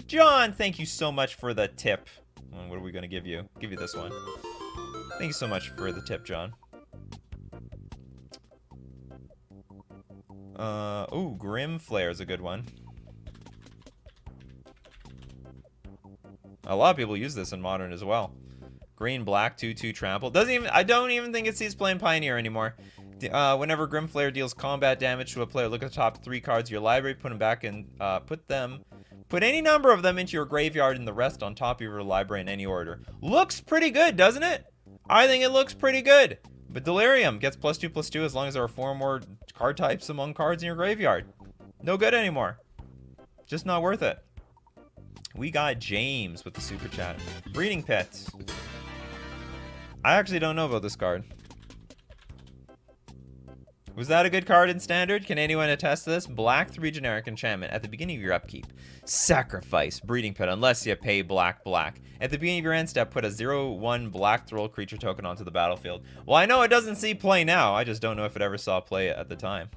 John, thank you so much for the tip. What are we going to give you? Give you this one. Thank you so much for the tip, John. Ooh, Grim Flare is a good one. A lot of people use this in Modern as well. Green, black, 2/2 trample. I don't even think it sees playing Pioneer anymore. Whenever Grim Flare deals combat damage to a player, look at the top 3 cards of your library, put them back and put any number of them into your graveyard and the rest on top of your library in any order. Looks pretty good, doesn't it? I think it looks pretty good. But Delirium gets +2/+2 as long as there are 4 more card types among cards in your graveyard. No good anymore. Just not worth it. We got James with the super chat. Breeding Pit. I actually don't know about this card. Was that a good card in Standard? Can anyone attest to this? Black 3 generic enchantment. At the beginning of your upkeep, sacrifice Breeding Pit unless you pay black. At the beginning of your end step, put a 0/1 black throw creature token onto the battlefield. Well, I know it doesn't see play now. I just don't know if it ever saw play at the time.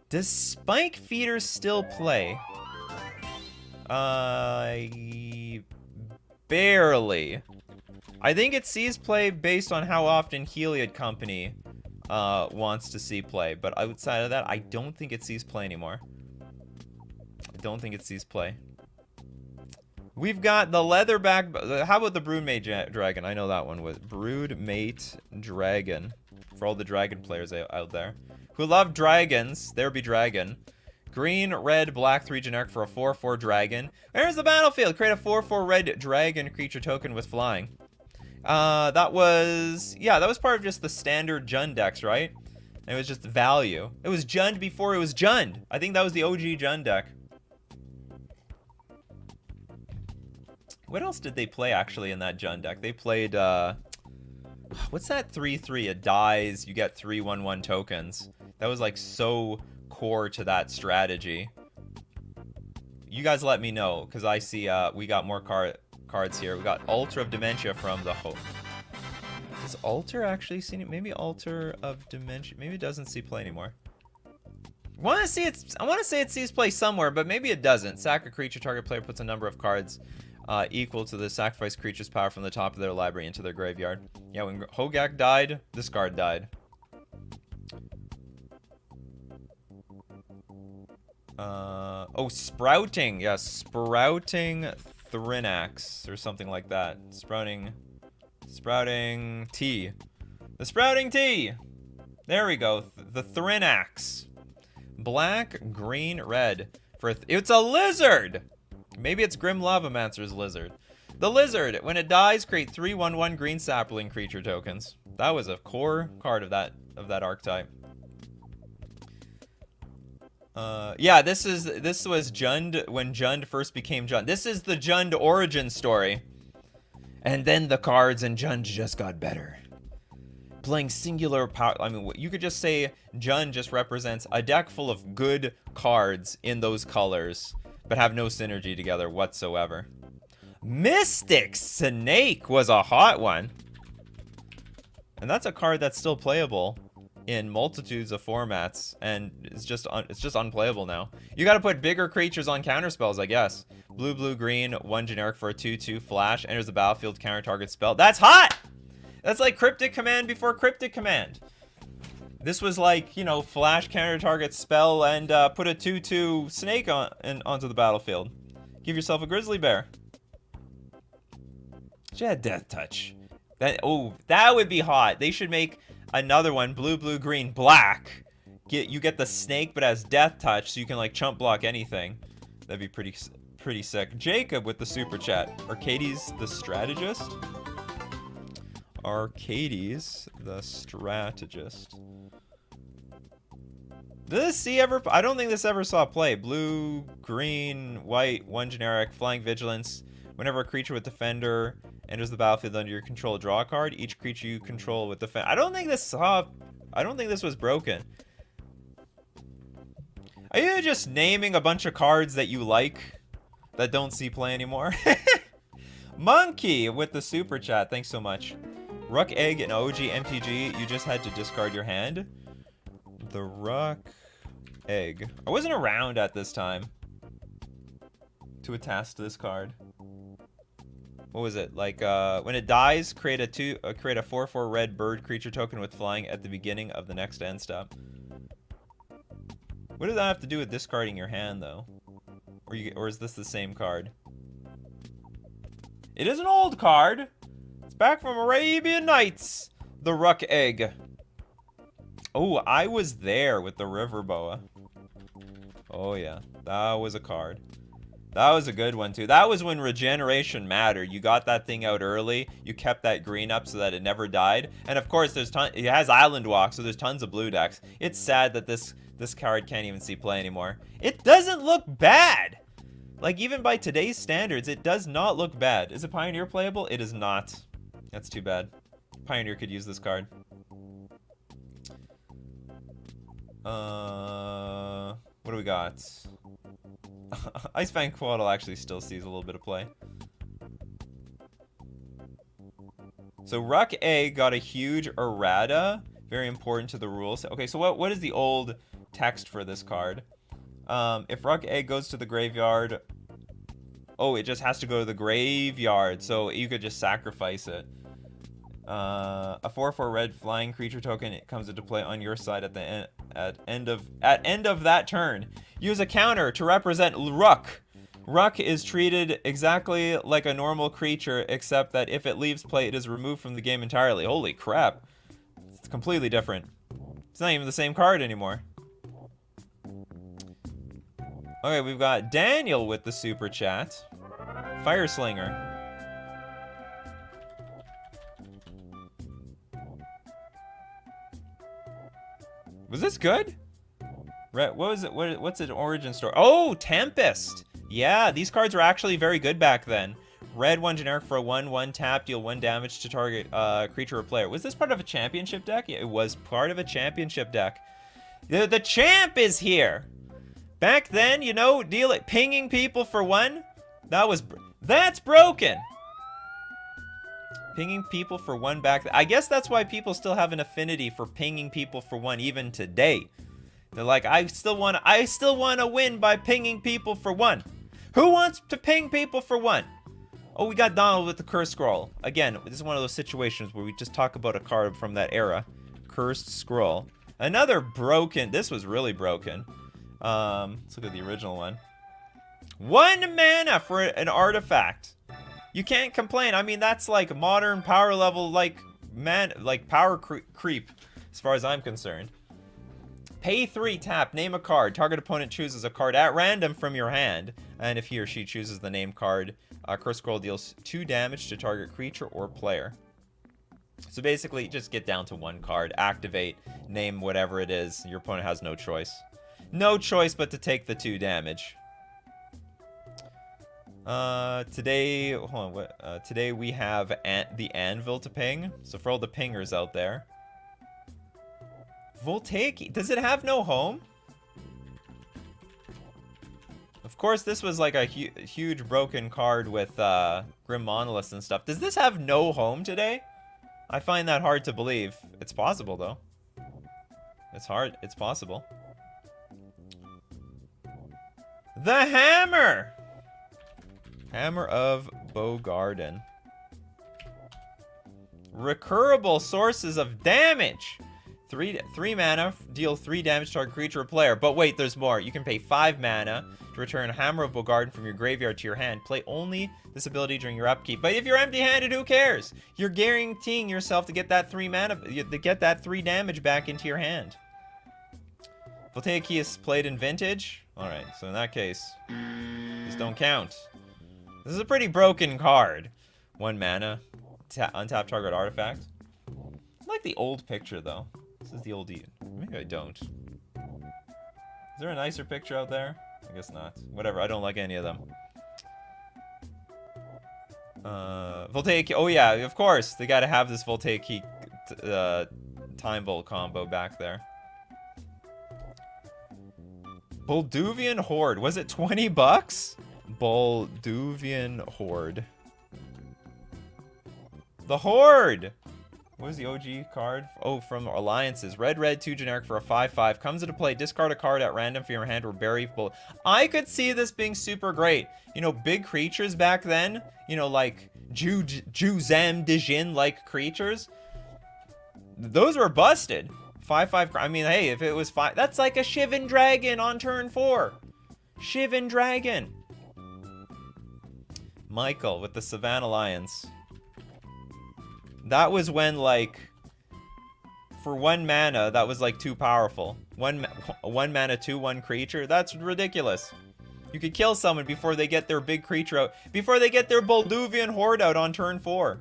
Does Spike Feeder still play? Barely. I think it sees play based on how often Heliod Company wants to see play, but outside of that, I don't think it sees play anymore. I don't think it sees play. We've got the Leatherback. How about the Broodmate Dragon? I know that one was Broodmate Dragon. For all the dragon players out there who love dragons, there be dragon. Green, red, black 3 generic for a 4/4 dragon. There's the battlefield. Create a 4/4 red dragon creature token with flying. That was part of just the standard Jund decks, right? It was just value. It was Jund before it was Jund. I think that was the OG Jund deck. What else did they play actually in that Jund deck? They played, what's that 3/3? It dies, you get 3/1/1 tokens. That was like so core to that strategy. You guys let me know, because I see we got more cards here. We got Altar of Dementia from the Hope. Does Altar actually see it? Maybe Altar of Dementia. Maybe it doesn't see play anymore. I want to say it sees play somewhere, but maybe it doesn't. Sack a creature. Target player puts a number of cards equal to the sacrifice creature's power from the top of their library into their graveyard. Yeah, when Hogak died, this card died. Oh, Sprouting. Yeah, Sprouting Thrinax or something like that. Sprouting Tea. The Sprouting Tea. There we go. The Thrinax. Black, green, red. It's a lizard. Maybe it's Grim Lavamancer's lizard. The lizard, when it dies, create 3/1/1 green sapling creature tokens. That was a core card of that archetype. Yeah, this was Jund when Jund first became Jund. This is the Jund origin story. And then the cards in Jund just got better. Playing singular power. I mean, you could just say Jund just represents a deck full of good cards in those colors, but have no synergy together whatsoever. Mystic Snake was a hot one. And that's a card that's still playable in multitudes of formats, and it's just unplayable now. You got to put bigger creatures on counterspells, I guess. Blue, green, 1 generic for a 2/2 flash. Enters the battlefield, counter target spell. That's hot! That's like Cryptic Command before Cryptic Command. This was like, you know, flash counter target spell and put a 2/2 snake onto the battlefield. Give yourself a grizzly bear. She had Death Touch. That would be hot. They should make another one, blue, green, black. You get the snake, but has Death Touch, so you can like chump block anything. That'd be pretty sick. Jacob with the super chat. Arcades the strategist. Arcades the strategist. Did this see ever? I don't think this ever saw play. Blue, green, white, 1 generic, flying vigilance. Whenever a creature with defender enters the battlefield under your control, draw a card. Each creature you control with defend. I don't think this was broken. Are you just naming a bunch of cards that you like that don't see play anymore? Monkey with the super chat. Thanks so much. Ruck Egg and OG MTG. You just had to discard your hand. The Ruck Egg. I wasn't around at this time to attest to this card. What was it? Like, when it dies, create a 4/4 red bird creature token with flying at the beginning of the next end step. What does that have to do with discarding your hand, though? Or is this the same card? It is an old card. It's back from Arabian Nights. The Ruck Egg. Oh, I was there with the River Boa. Oh, yeah. That was a card. That was a good one, too. That was when regeneration mattered. You got that thing out early. You kept that green up so that it never died. And, of course, it has Island Walk, so there's tons of blue decks. It's sad that this card can't even see play anymore. It doesn't look bad. Like, even by today's standards, it does not look bad. Is it Pioneer playable? It is not. That's too bad. Pioneer could use this card. What do we got? Ice Fang Quaddle actually still sees a little bit of play. So Ruck A got a huge errata. Very important to the rules. Okay, so what is the old text for this card? If Ruck A goes to the graveyard... Oh, it just has to go to the graveyard, so you could just sacrifice it. A 4/4 red flying creature token, it comes into play on your side at the end of that turn. Use a counter to represent Ruck. Ruck is treated exactly like a normal creature, except that if it leaves play, it is removed from the game entirely. Holy crap. It's completely different. It's not even the same card anymore. Okay, we've got Daniel with the super chat. Fire Slinger. Was this good? What was it? What's an origin story? Oh, Tempest. Yeah, these cards were actually very good back then. Red 1 generic for a 1/1 tap, deal 1 damage to target creature or player. Was this part of a championship deck? Yeah, it was part of a championship deck. The champ is here. Back then, you know, pinging people for 1. That's broken. Pinging people for 1 back then. I guess that's why people still have an affinity for pinging people for 1 even today. They're like, I still want to win by pinging people for 1. Who wants to ping people for 1? Oh, we got Donald with the Cursed Scroll. Again, this is one of those situations where we just talk about a card from that era. Cursed Scroll. Another broken. This was really broken. Let's look at the original one. 1 mana for an artifact. You can't complain. I mean, that's like modern power level, like power creep, as far as I'm concerned. Pay 3, tap, name a card. Target opponent chooses a card at random from your hand, and if he or she chooses the named card, Cursed Scroll deals 2 damage to target creature or player. So basically, just get down to 1 card, activate, name whatever it is. Your opponent has no choice. No choice but to take the 2 damage. Today, hold on, today we have the Anvil to ping. So for all the pingers out there. Voltaic, does it have no home? Of course, this was like a huge broken card with Grim Monoliths and stuff. Does this have no home today? I find that hard to believe. It's possible, though. It's possible. The Hammer! Hammer of Bogarden. Recurable sources of damage. 3 mana, deal 3 damage to target creature or player. But wait, there's more. You can pay 5 mana to return Hammer of Bogarden from your graveyard to your hand. Play only this ability during your upkeep. But if you're empty-handed, who cares? You're guaranteeing yourself to get that 3 mana, to get that 3 damage back into your hand. Voltaic Key is played in Vintage. Alright, so in that case, these don't count. This is a pretty broken card. 1 mana, untap target artifact. I like the old picture, though. This is the old... Maybe I don't. Is there a nicer picture out there? I guess not. Whatever, I don't like any of them. Voltaic... Oh yeah, of course. They gotta have this Voltaic Key Time Bolt combo back there. Bolduvian Horde. Was it 20 bucks? Bolduvian Horde. The Horde! What is the OG card? Oh, from Alliances. Red, 2 generic for a 5/5. Comes into play. Discard a card at random from your hand or bury bullet. I could see this being super great. You know, big creatures back then. You know, like Juzam Dijin-like creatures. Those were busted. 5/5. I mean, hey, if it was 5... That's like a Shivan Dragon on turn 4. Shivan Dragon. Michael with the Savannah Lions. That was when, like, for 1 mana, that was, like, too powerful. 1 mana, 2/1 creature? That's ridiculous. You could kill someone before they get their big creature out. Before they get their Bolduvian Horde out on turn 4.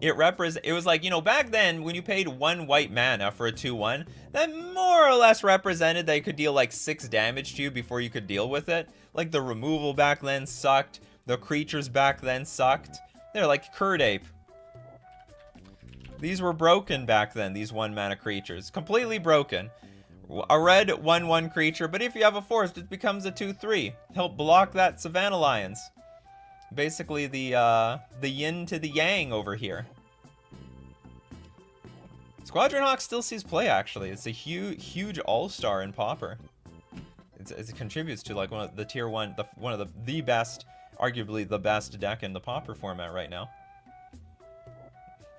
It was like, you know, back then, when you paid 1 white mana for a 2/1, that more or less represented that you could deal, like, 6 damage to you before you could deal with it. Like, the removal back then sucked. The creatures back then sucked. They're like Curd Ape. These were broken back then, these 1-mana creatures. Completely broken. A red 1/1 creature, but if you have a forest, it becomes a 2/3. Help block that Savannah Lions. Basically the yin to the yang over here. Squadron Hawk still sees play, actually. It's a huge all-star in Pauper. It contributes to like one of the tier 1, one of the best, arguably the best deck in the Pauper format right now.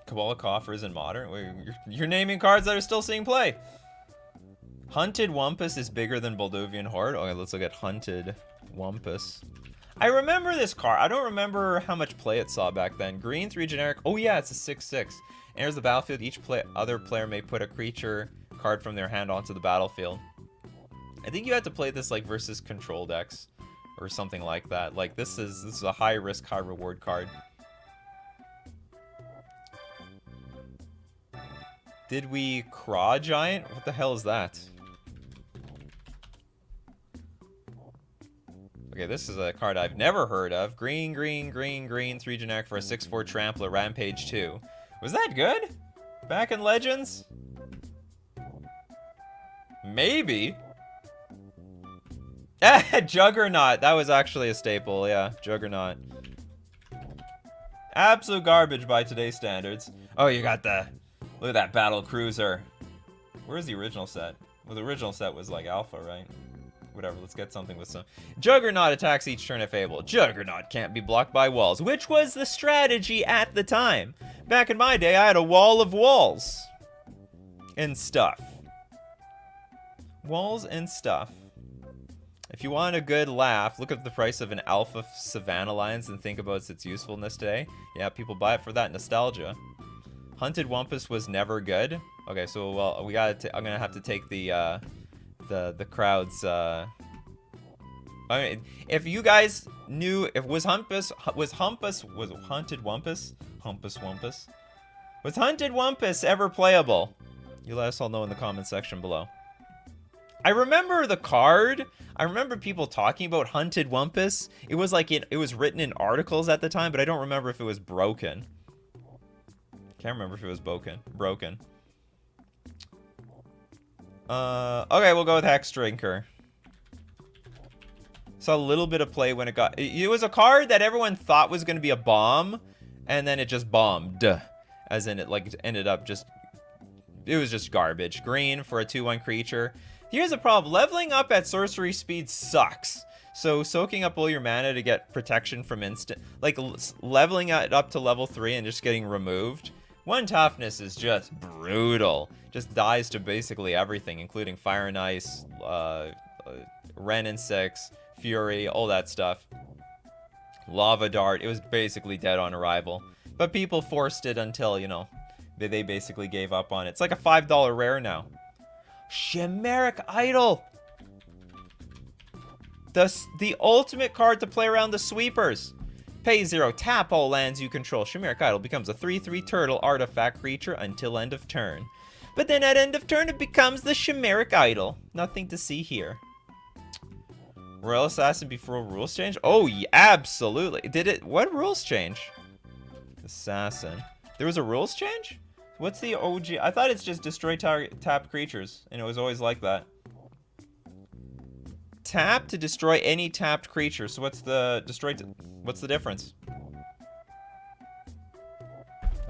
Kabbalah Coffers in Modern. You're naming cards that are still seeing play. Hunted Wumpus is bigger than Boldovian Horde. Okay, let's look at Hunted Wumpus. I remember this card. I don't remember how much play it saw back then. Green, 3 generic. Oh yeah, it's a 6/6. Enters the battlefield. Each other player may put a creature card from their hand onto the battlefield. I think you had to play this like versus control decks or something like that. Like this is a high risk, high reward card. Did we Craw Giant? What the hell is that? Okay, this is a card I've never heard of. Green, 3 generic for a 6/4 Trampler, Rampage 2. Was that good? Back in Legends? Maybe. Juggernaut. That was actually a staple, yeah. Juggernaut. Absolute garbage by today's standards. Oh, you got the... Look at that battle cruiser. Where's the original set? Well, the original set was like alpha, right? Whatever, let's get something with some... Juggernaut attacks each turn if able. Juggernaut can't be blocked by walls, which was the strategy at the time. Back in my day, I had a wall of walls. And stuff. Walls and stuff. If you want a good laugh, look at the price of an alpha Savannah Lions and think about its usefulness today. Yeah, people buy it for that nostalgia. Hunted Wumpus was never good. Okay, so well, I'm gonna have to take the crowd's. I mean, if you guys knew, if was Hunted Wumpus ever playable? You let us all know in the comment section below. I remember the card. I remember people talking about Hunted Wumpus. It was like it was written in articles at the time, but I don't remember if it was broken. Can't remember if it was broken. Okay, we'll go with Hex Drinker. Saw a little bit of play when it got... It was a card that everyone thought was going to be a bomb, and then it just bombed. As in, it like ended up just... It was just garbage. Green for a 2/1 creature. Here's the problem. Leveling up at sorcery speed sucks. So soaking up all your mana to get protection from instant... Like, leveling it up to level 3 and just getting removed... 1 toughness is just brutal. Just dies to basically everything, including Fire and Ice, Ren and 6, Fury, all that stuff. Lava Dart, it was basically dead on arrival. But people forced it until, you know, they basically gave up on it. It's like a $5 rare now. Chimeric Idol! The ultimate card to play around the sweepers. Pay 0, tap all lands you control. Chimeric Idol becomes a 3/3 turtle artifact creature until end of turn. But then at end of turn, it becomes the Chimeric Idol. Nothing to see here. Royal Assassin before rules change? Oh, yeah, absolutely. Did it? What rules change? Assassin. There was a rules change? What's the OG? I thought it's just destroy tapped creatures, and it was always like that. Tap to destroy any tapped creature. So what's the what's the difference?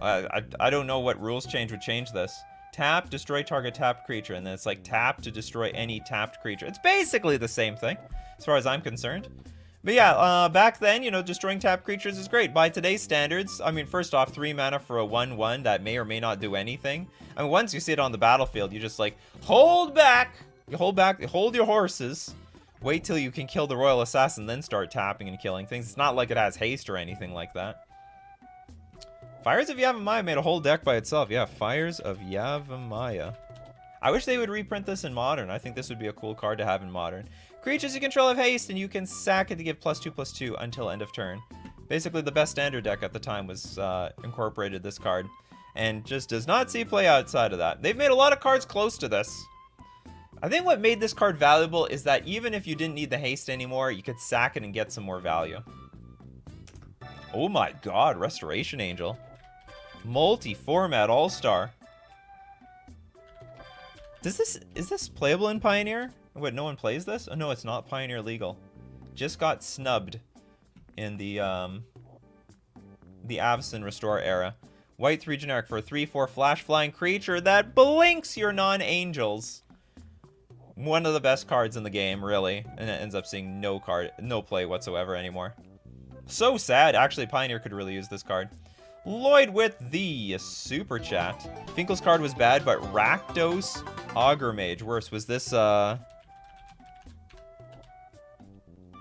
I don't know what rules change would change this. Tap, destroy target tapped creature, and then it's like tap to destroy any tapped creature. It's basically the same thing, as far as I'm concerned. But yeah, back then, you know, destroying tapped creatures is great. By today's standards, I mean, first off, 3 mana for a 1/1 that may or may not do anything. I mean, once you see it on the battlefield, you just like, hold back! You hold back, hold your horses. Wait till you can kill the Royal Assassin, then start tapping and killing things. It's not like it has haste or anything like that. Fires of Yavimaya made a whole deck by itself. Yeah, Fires of Yavimaya. I wish they would reprint this in Modern. I think this would be a cool card to have in Modern. Creatures you control have haste, and you can sack it to give +2/+2 until end of turn. Basically, the best standard deck at the time was incorporated this card, and just does not see play outside of that. They've made a lot of cards close to this. I think what made this card valuable is that even if you didn't need the haste anymore, you could sack it and get some more value. Oh my god, Restoration Angel. Multi-format All-Star. Is this playable in Pioneer? Wait, no one plays this? Oh no, it's not Pioneer legal. Just got snubbed in the Avacyn Restore era. White 3 generic for a 3/4 flash flying creature that blinks your non-angels. One of the best cards in the game, really. And it ends up seeing no play whatsoever anymore. So sad. Actually, Pioneer could really use this card. Lloyd with the super chat. Finkel's card was bad, but Rakdos Augur Mage worse. Was this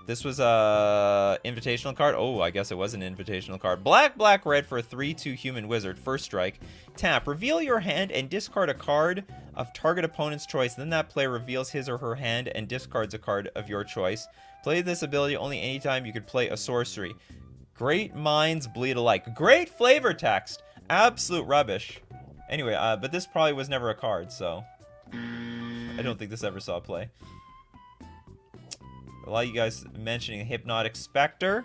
this was a invitational card? Oh, I guess it was an invitational card. Black, black, red for a 3/2 human wizard. First strike. Tap. Reveal your hand and discard a card of target opponent's choice. Then that player reveals his or her hand and discards a card of your choice. Play this ability only anytime you could play a sorcery. Great minds bleed alike. Great flavor text. Absolute rubbish. Anyway, but this probably was never a card, so I don't think this ever saw play. A lot of you guys mentioning Hypnotic Spectre.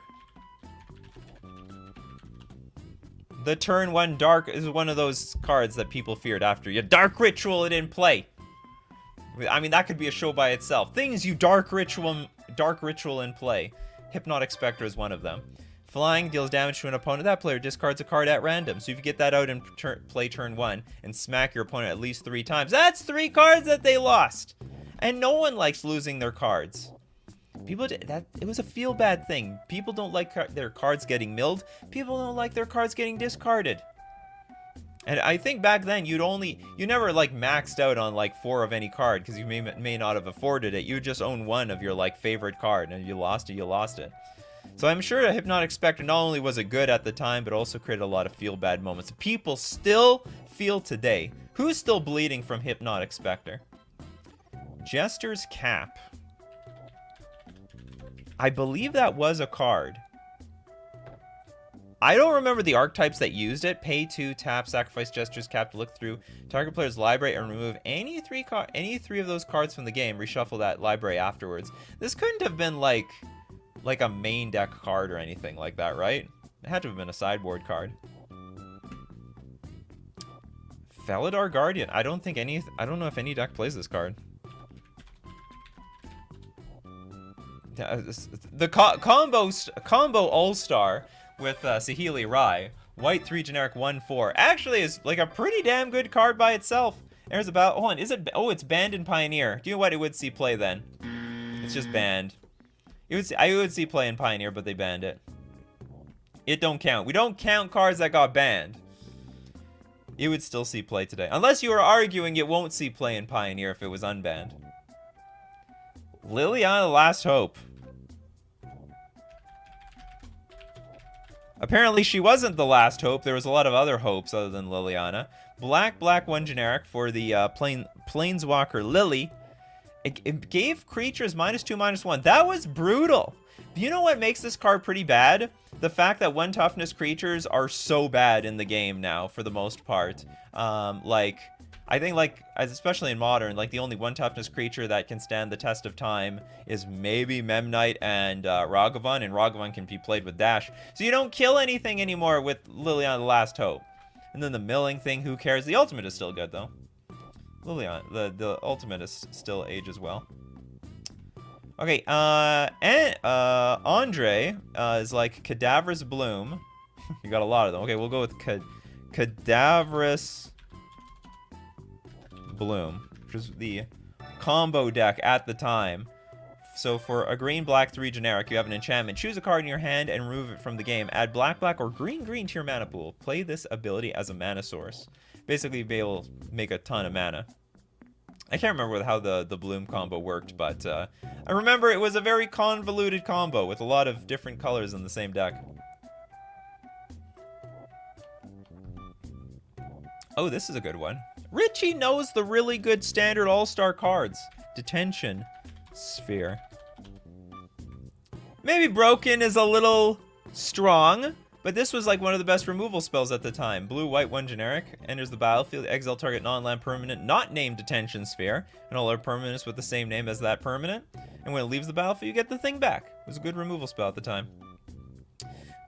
The turn 1 Dark is one of those cards that people feared after. You Dark Ritual it in play. I mean, that could be a show by itself. Things you Dark Ritual in play. Hypnotic Spectre is one of them. Flying deals damage to an opponent. That player discards a card at random. So if you get that out and play turn 1 and smack your opponent at least 3 times, that's 3 cards that they lost. And no one likes losing their cards. It was a feel bad thing. People don't like their cards getting milled. People don't like their cards getting discarded. And I think back then you never like maxed out on like 4 of any card because you may not have afforded it. You just own 1 of your like favorite card, and you lost it. So I'm sure Hypnotic Spectre not only was it good at the time, but also created a lot of feel bad moments. People still feel today. Who's still bleeding from Hypnotic Spectre? Jester's Cap. I believe that was a card. I don't remember the archetypes that used it. Pay 2, tap, sacrifice Jester's Cap to look through target player's library and remove any 3 of those cards from the game. Reshuffle that library afterwards. This couldn't have been like a main deck card or anything like that, right? It had to have been a sideboard card. Felidar Guardian. I don't know if any deck plays this card. The combo All-Star with Saheeli Rai, white 3 generic 1/4, actually is like a pretty damn good card by itself. There's about, hold on, is it? Oh, it's banned in Pioneer. Do you know what? It would see play then. It's just banned. I would see play in Pioneer, but they banned it. It don't count. We don't count cards that got banned. It would still see play today, unless you were arguing it won't see play in Pioneer if it was unbanned. Liliana Last Hope. Apparently she wasn't the last hope. There was a lot of other hopes other than Liliana. Black, black, 1 generic for the Planeswalker Lily. It gave creatures -2/-1. That was brutal. You know what makes this card pretty bad? The fact that 1 toughness creatures are so bad in the game now, for the most part. I think, like, especially in Modern, like, the only 1 toughness creature that can stand the test of time is maybe Memnite and Ragavan, and Ragavan can be played with Dash. So you don't kill anything anymore with Liliana the Last Hope. And then the milling thing, who cares? The ultimate is still good, though. Liliana, the ultimate is still ages well. Okay, and Andre is like Cadaverous Bloom. You got a lot of them. Okay, we'll go with Cadaverous Bloom, which was the combo deck at the time. So for a green, black, 3 generic, you have an enchantment. Choose a card in your hand and remove it from the game. Add black, black, or green, green to your mana pool. Play this ability as a mana source. Basically, be able to make a ton of mana. I can't remember how the Bloom combo worked, but I remember it was a very convoluted combo with a lot of different colors in the same deck. Oh, this is a good one. Richie knows the really good standard all-star cards. Detention Sphere. Maybe Broken is a little strong, but this was like one of the best removal spells at the time. Blue, white, 1 generic. Enters the battlefield. Exile target non-land permanent not named Detention Sphere. And all other permanents with the same name as that permanent. And when it leaves the battlefield, you get the thing back. It was a good removal spell at the time.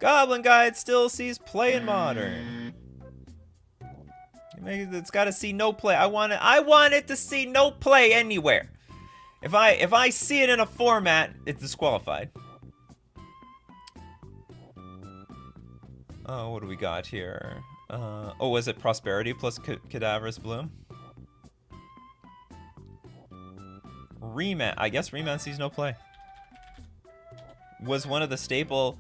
Goblin Guide still sees play in Modern. It's got to see no play. I want it to see no play anywhere. If I see it in a format, it's disqualified. Oh, what do we got here? Oh, was it Prosperity plus Cadaverous Bloom? Remand. I guess Remand sees no play. Was one of the staple.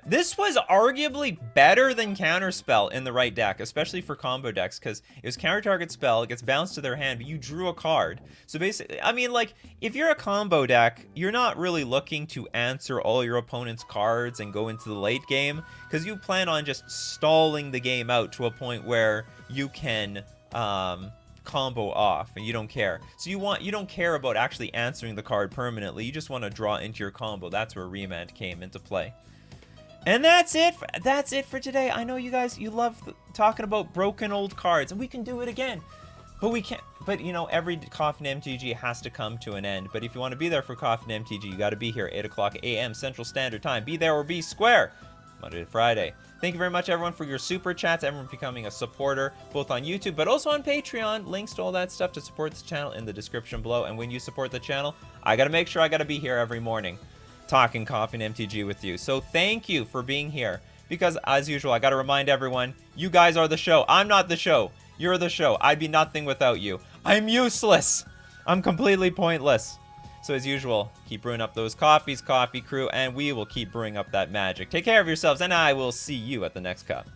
This was arguably better than Counterspell in the right deck, especially for combo decks, because it was counter target spell, it gets bounced to their hand, but you drew a card. So basically, I mean, like, if you're a combo deck, you're not really looking to answer all your opponent's cards and go into the late game, because you plan on just stalling the game out to a point where you can combo off and you don't care. So you don't care about actually answering the card permanently. You just want to draw into your combo. That's where Remand came into play. And that's it for today. I know you guys, you love talking about broken old cards, and we can do it again. But we can't. But you know, every Coffee and MTG has to come to an end. But if you want to be there for Coffee and MTG, you got to be here 8 o'clock a.m. Central Standard Time. Be there or be square. Monday to Friday. Thank you very much, everyone, for your super chats, everyone becoming a supporter, both on YouTube, but also on Patreon. Links to all that stuff to support this channel in the description below. And when you support the channel, I got to make sure I got to be here every morning talking Coffee and MTG with you. So thank you for being here. Because, as usual, I got to remind everyone, you guys are the show. I'm not the show. You're the show. I'd be nothing without you. I'm useless. I'm completely pointless. So as usual, keep brewing up those coffees, Coffee Crew, and we will keep brewing up that magic. Take care of yourselves, and I will see you at the next cup.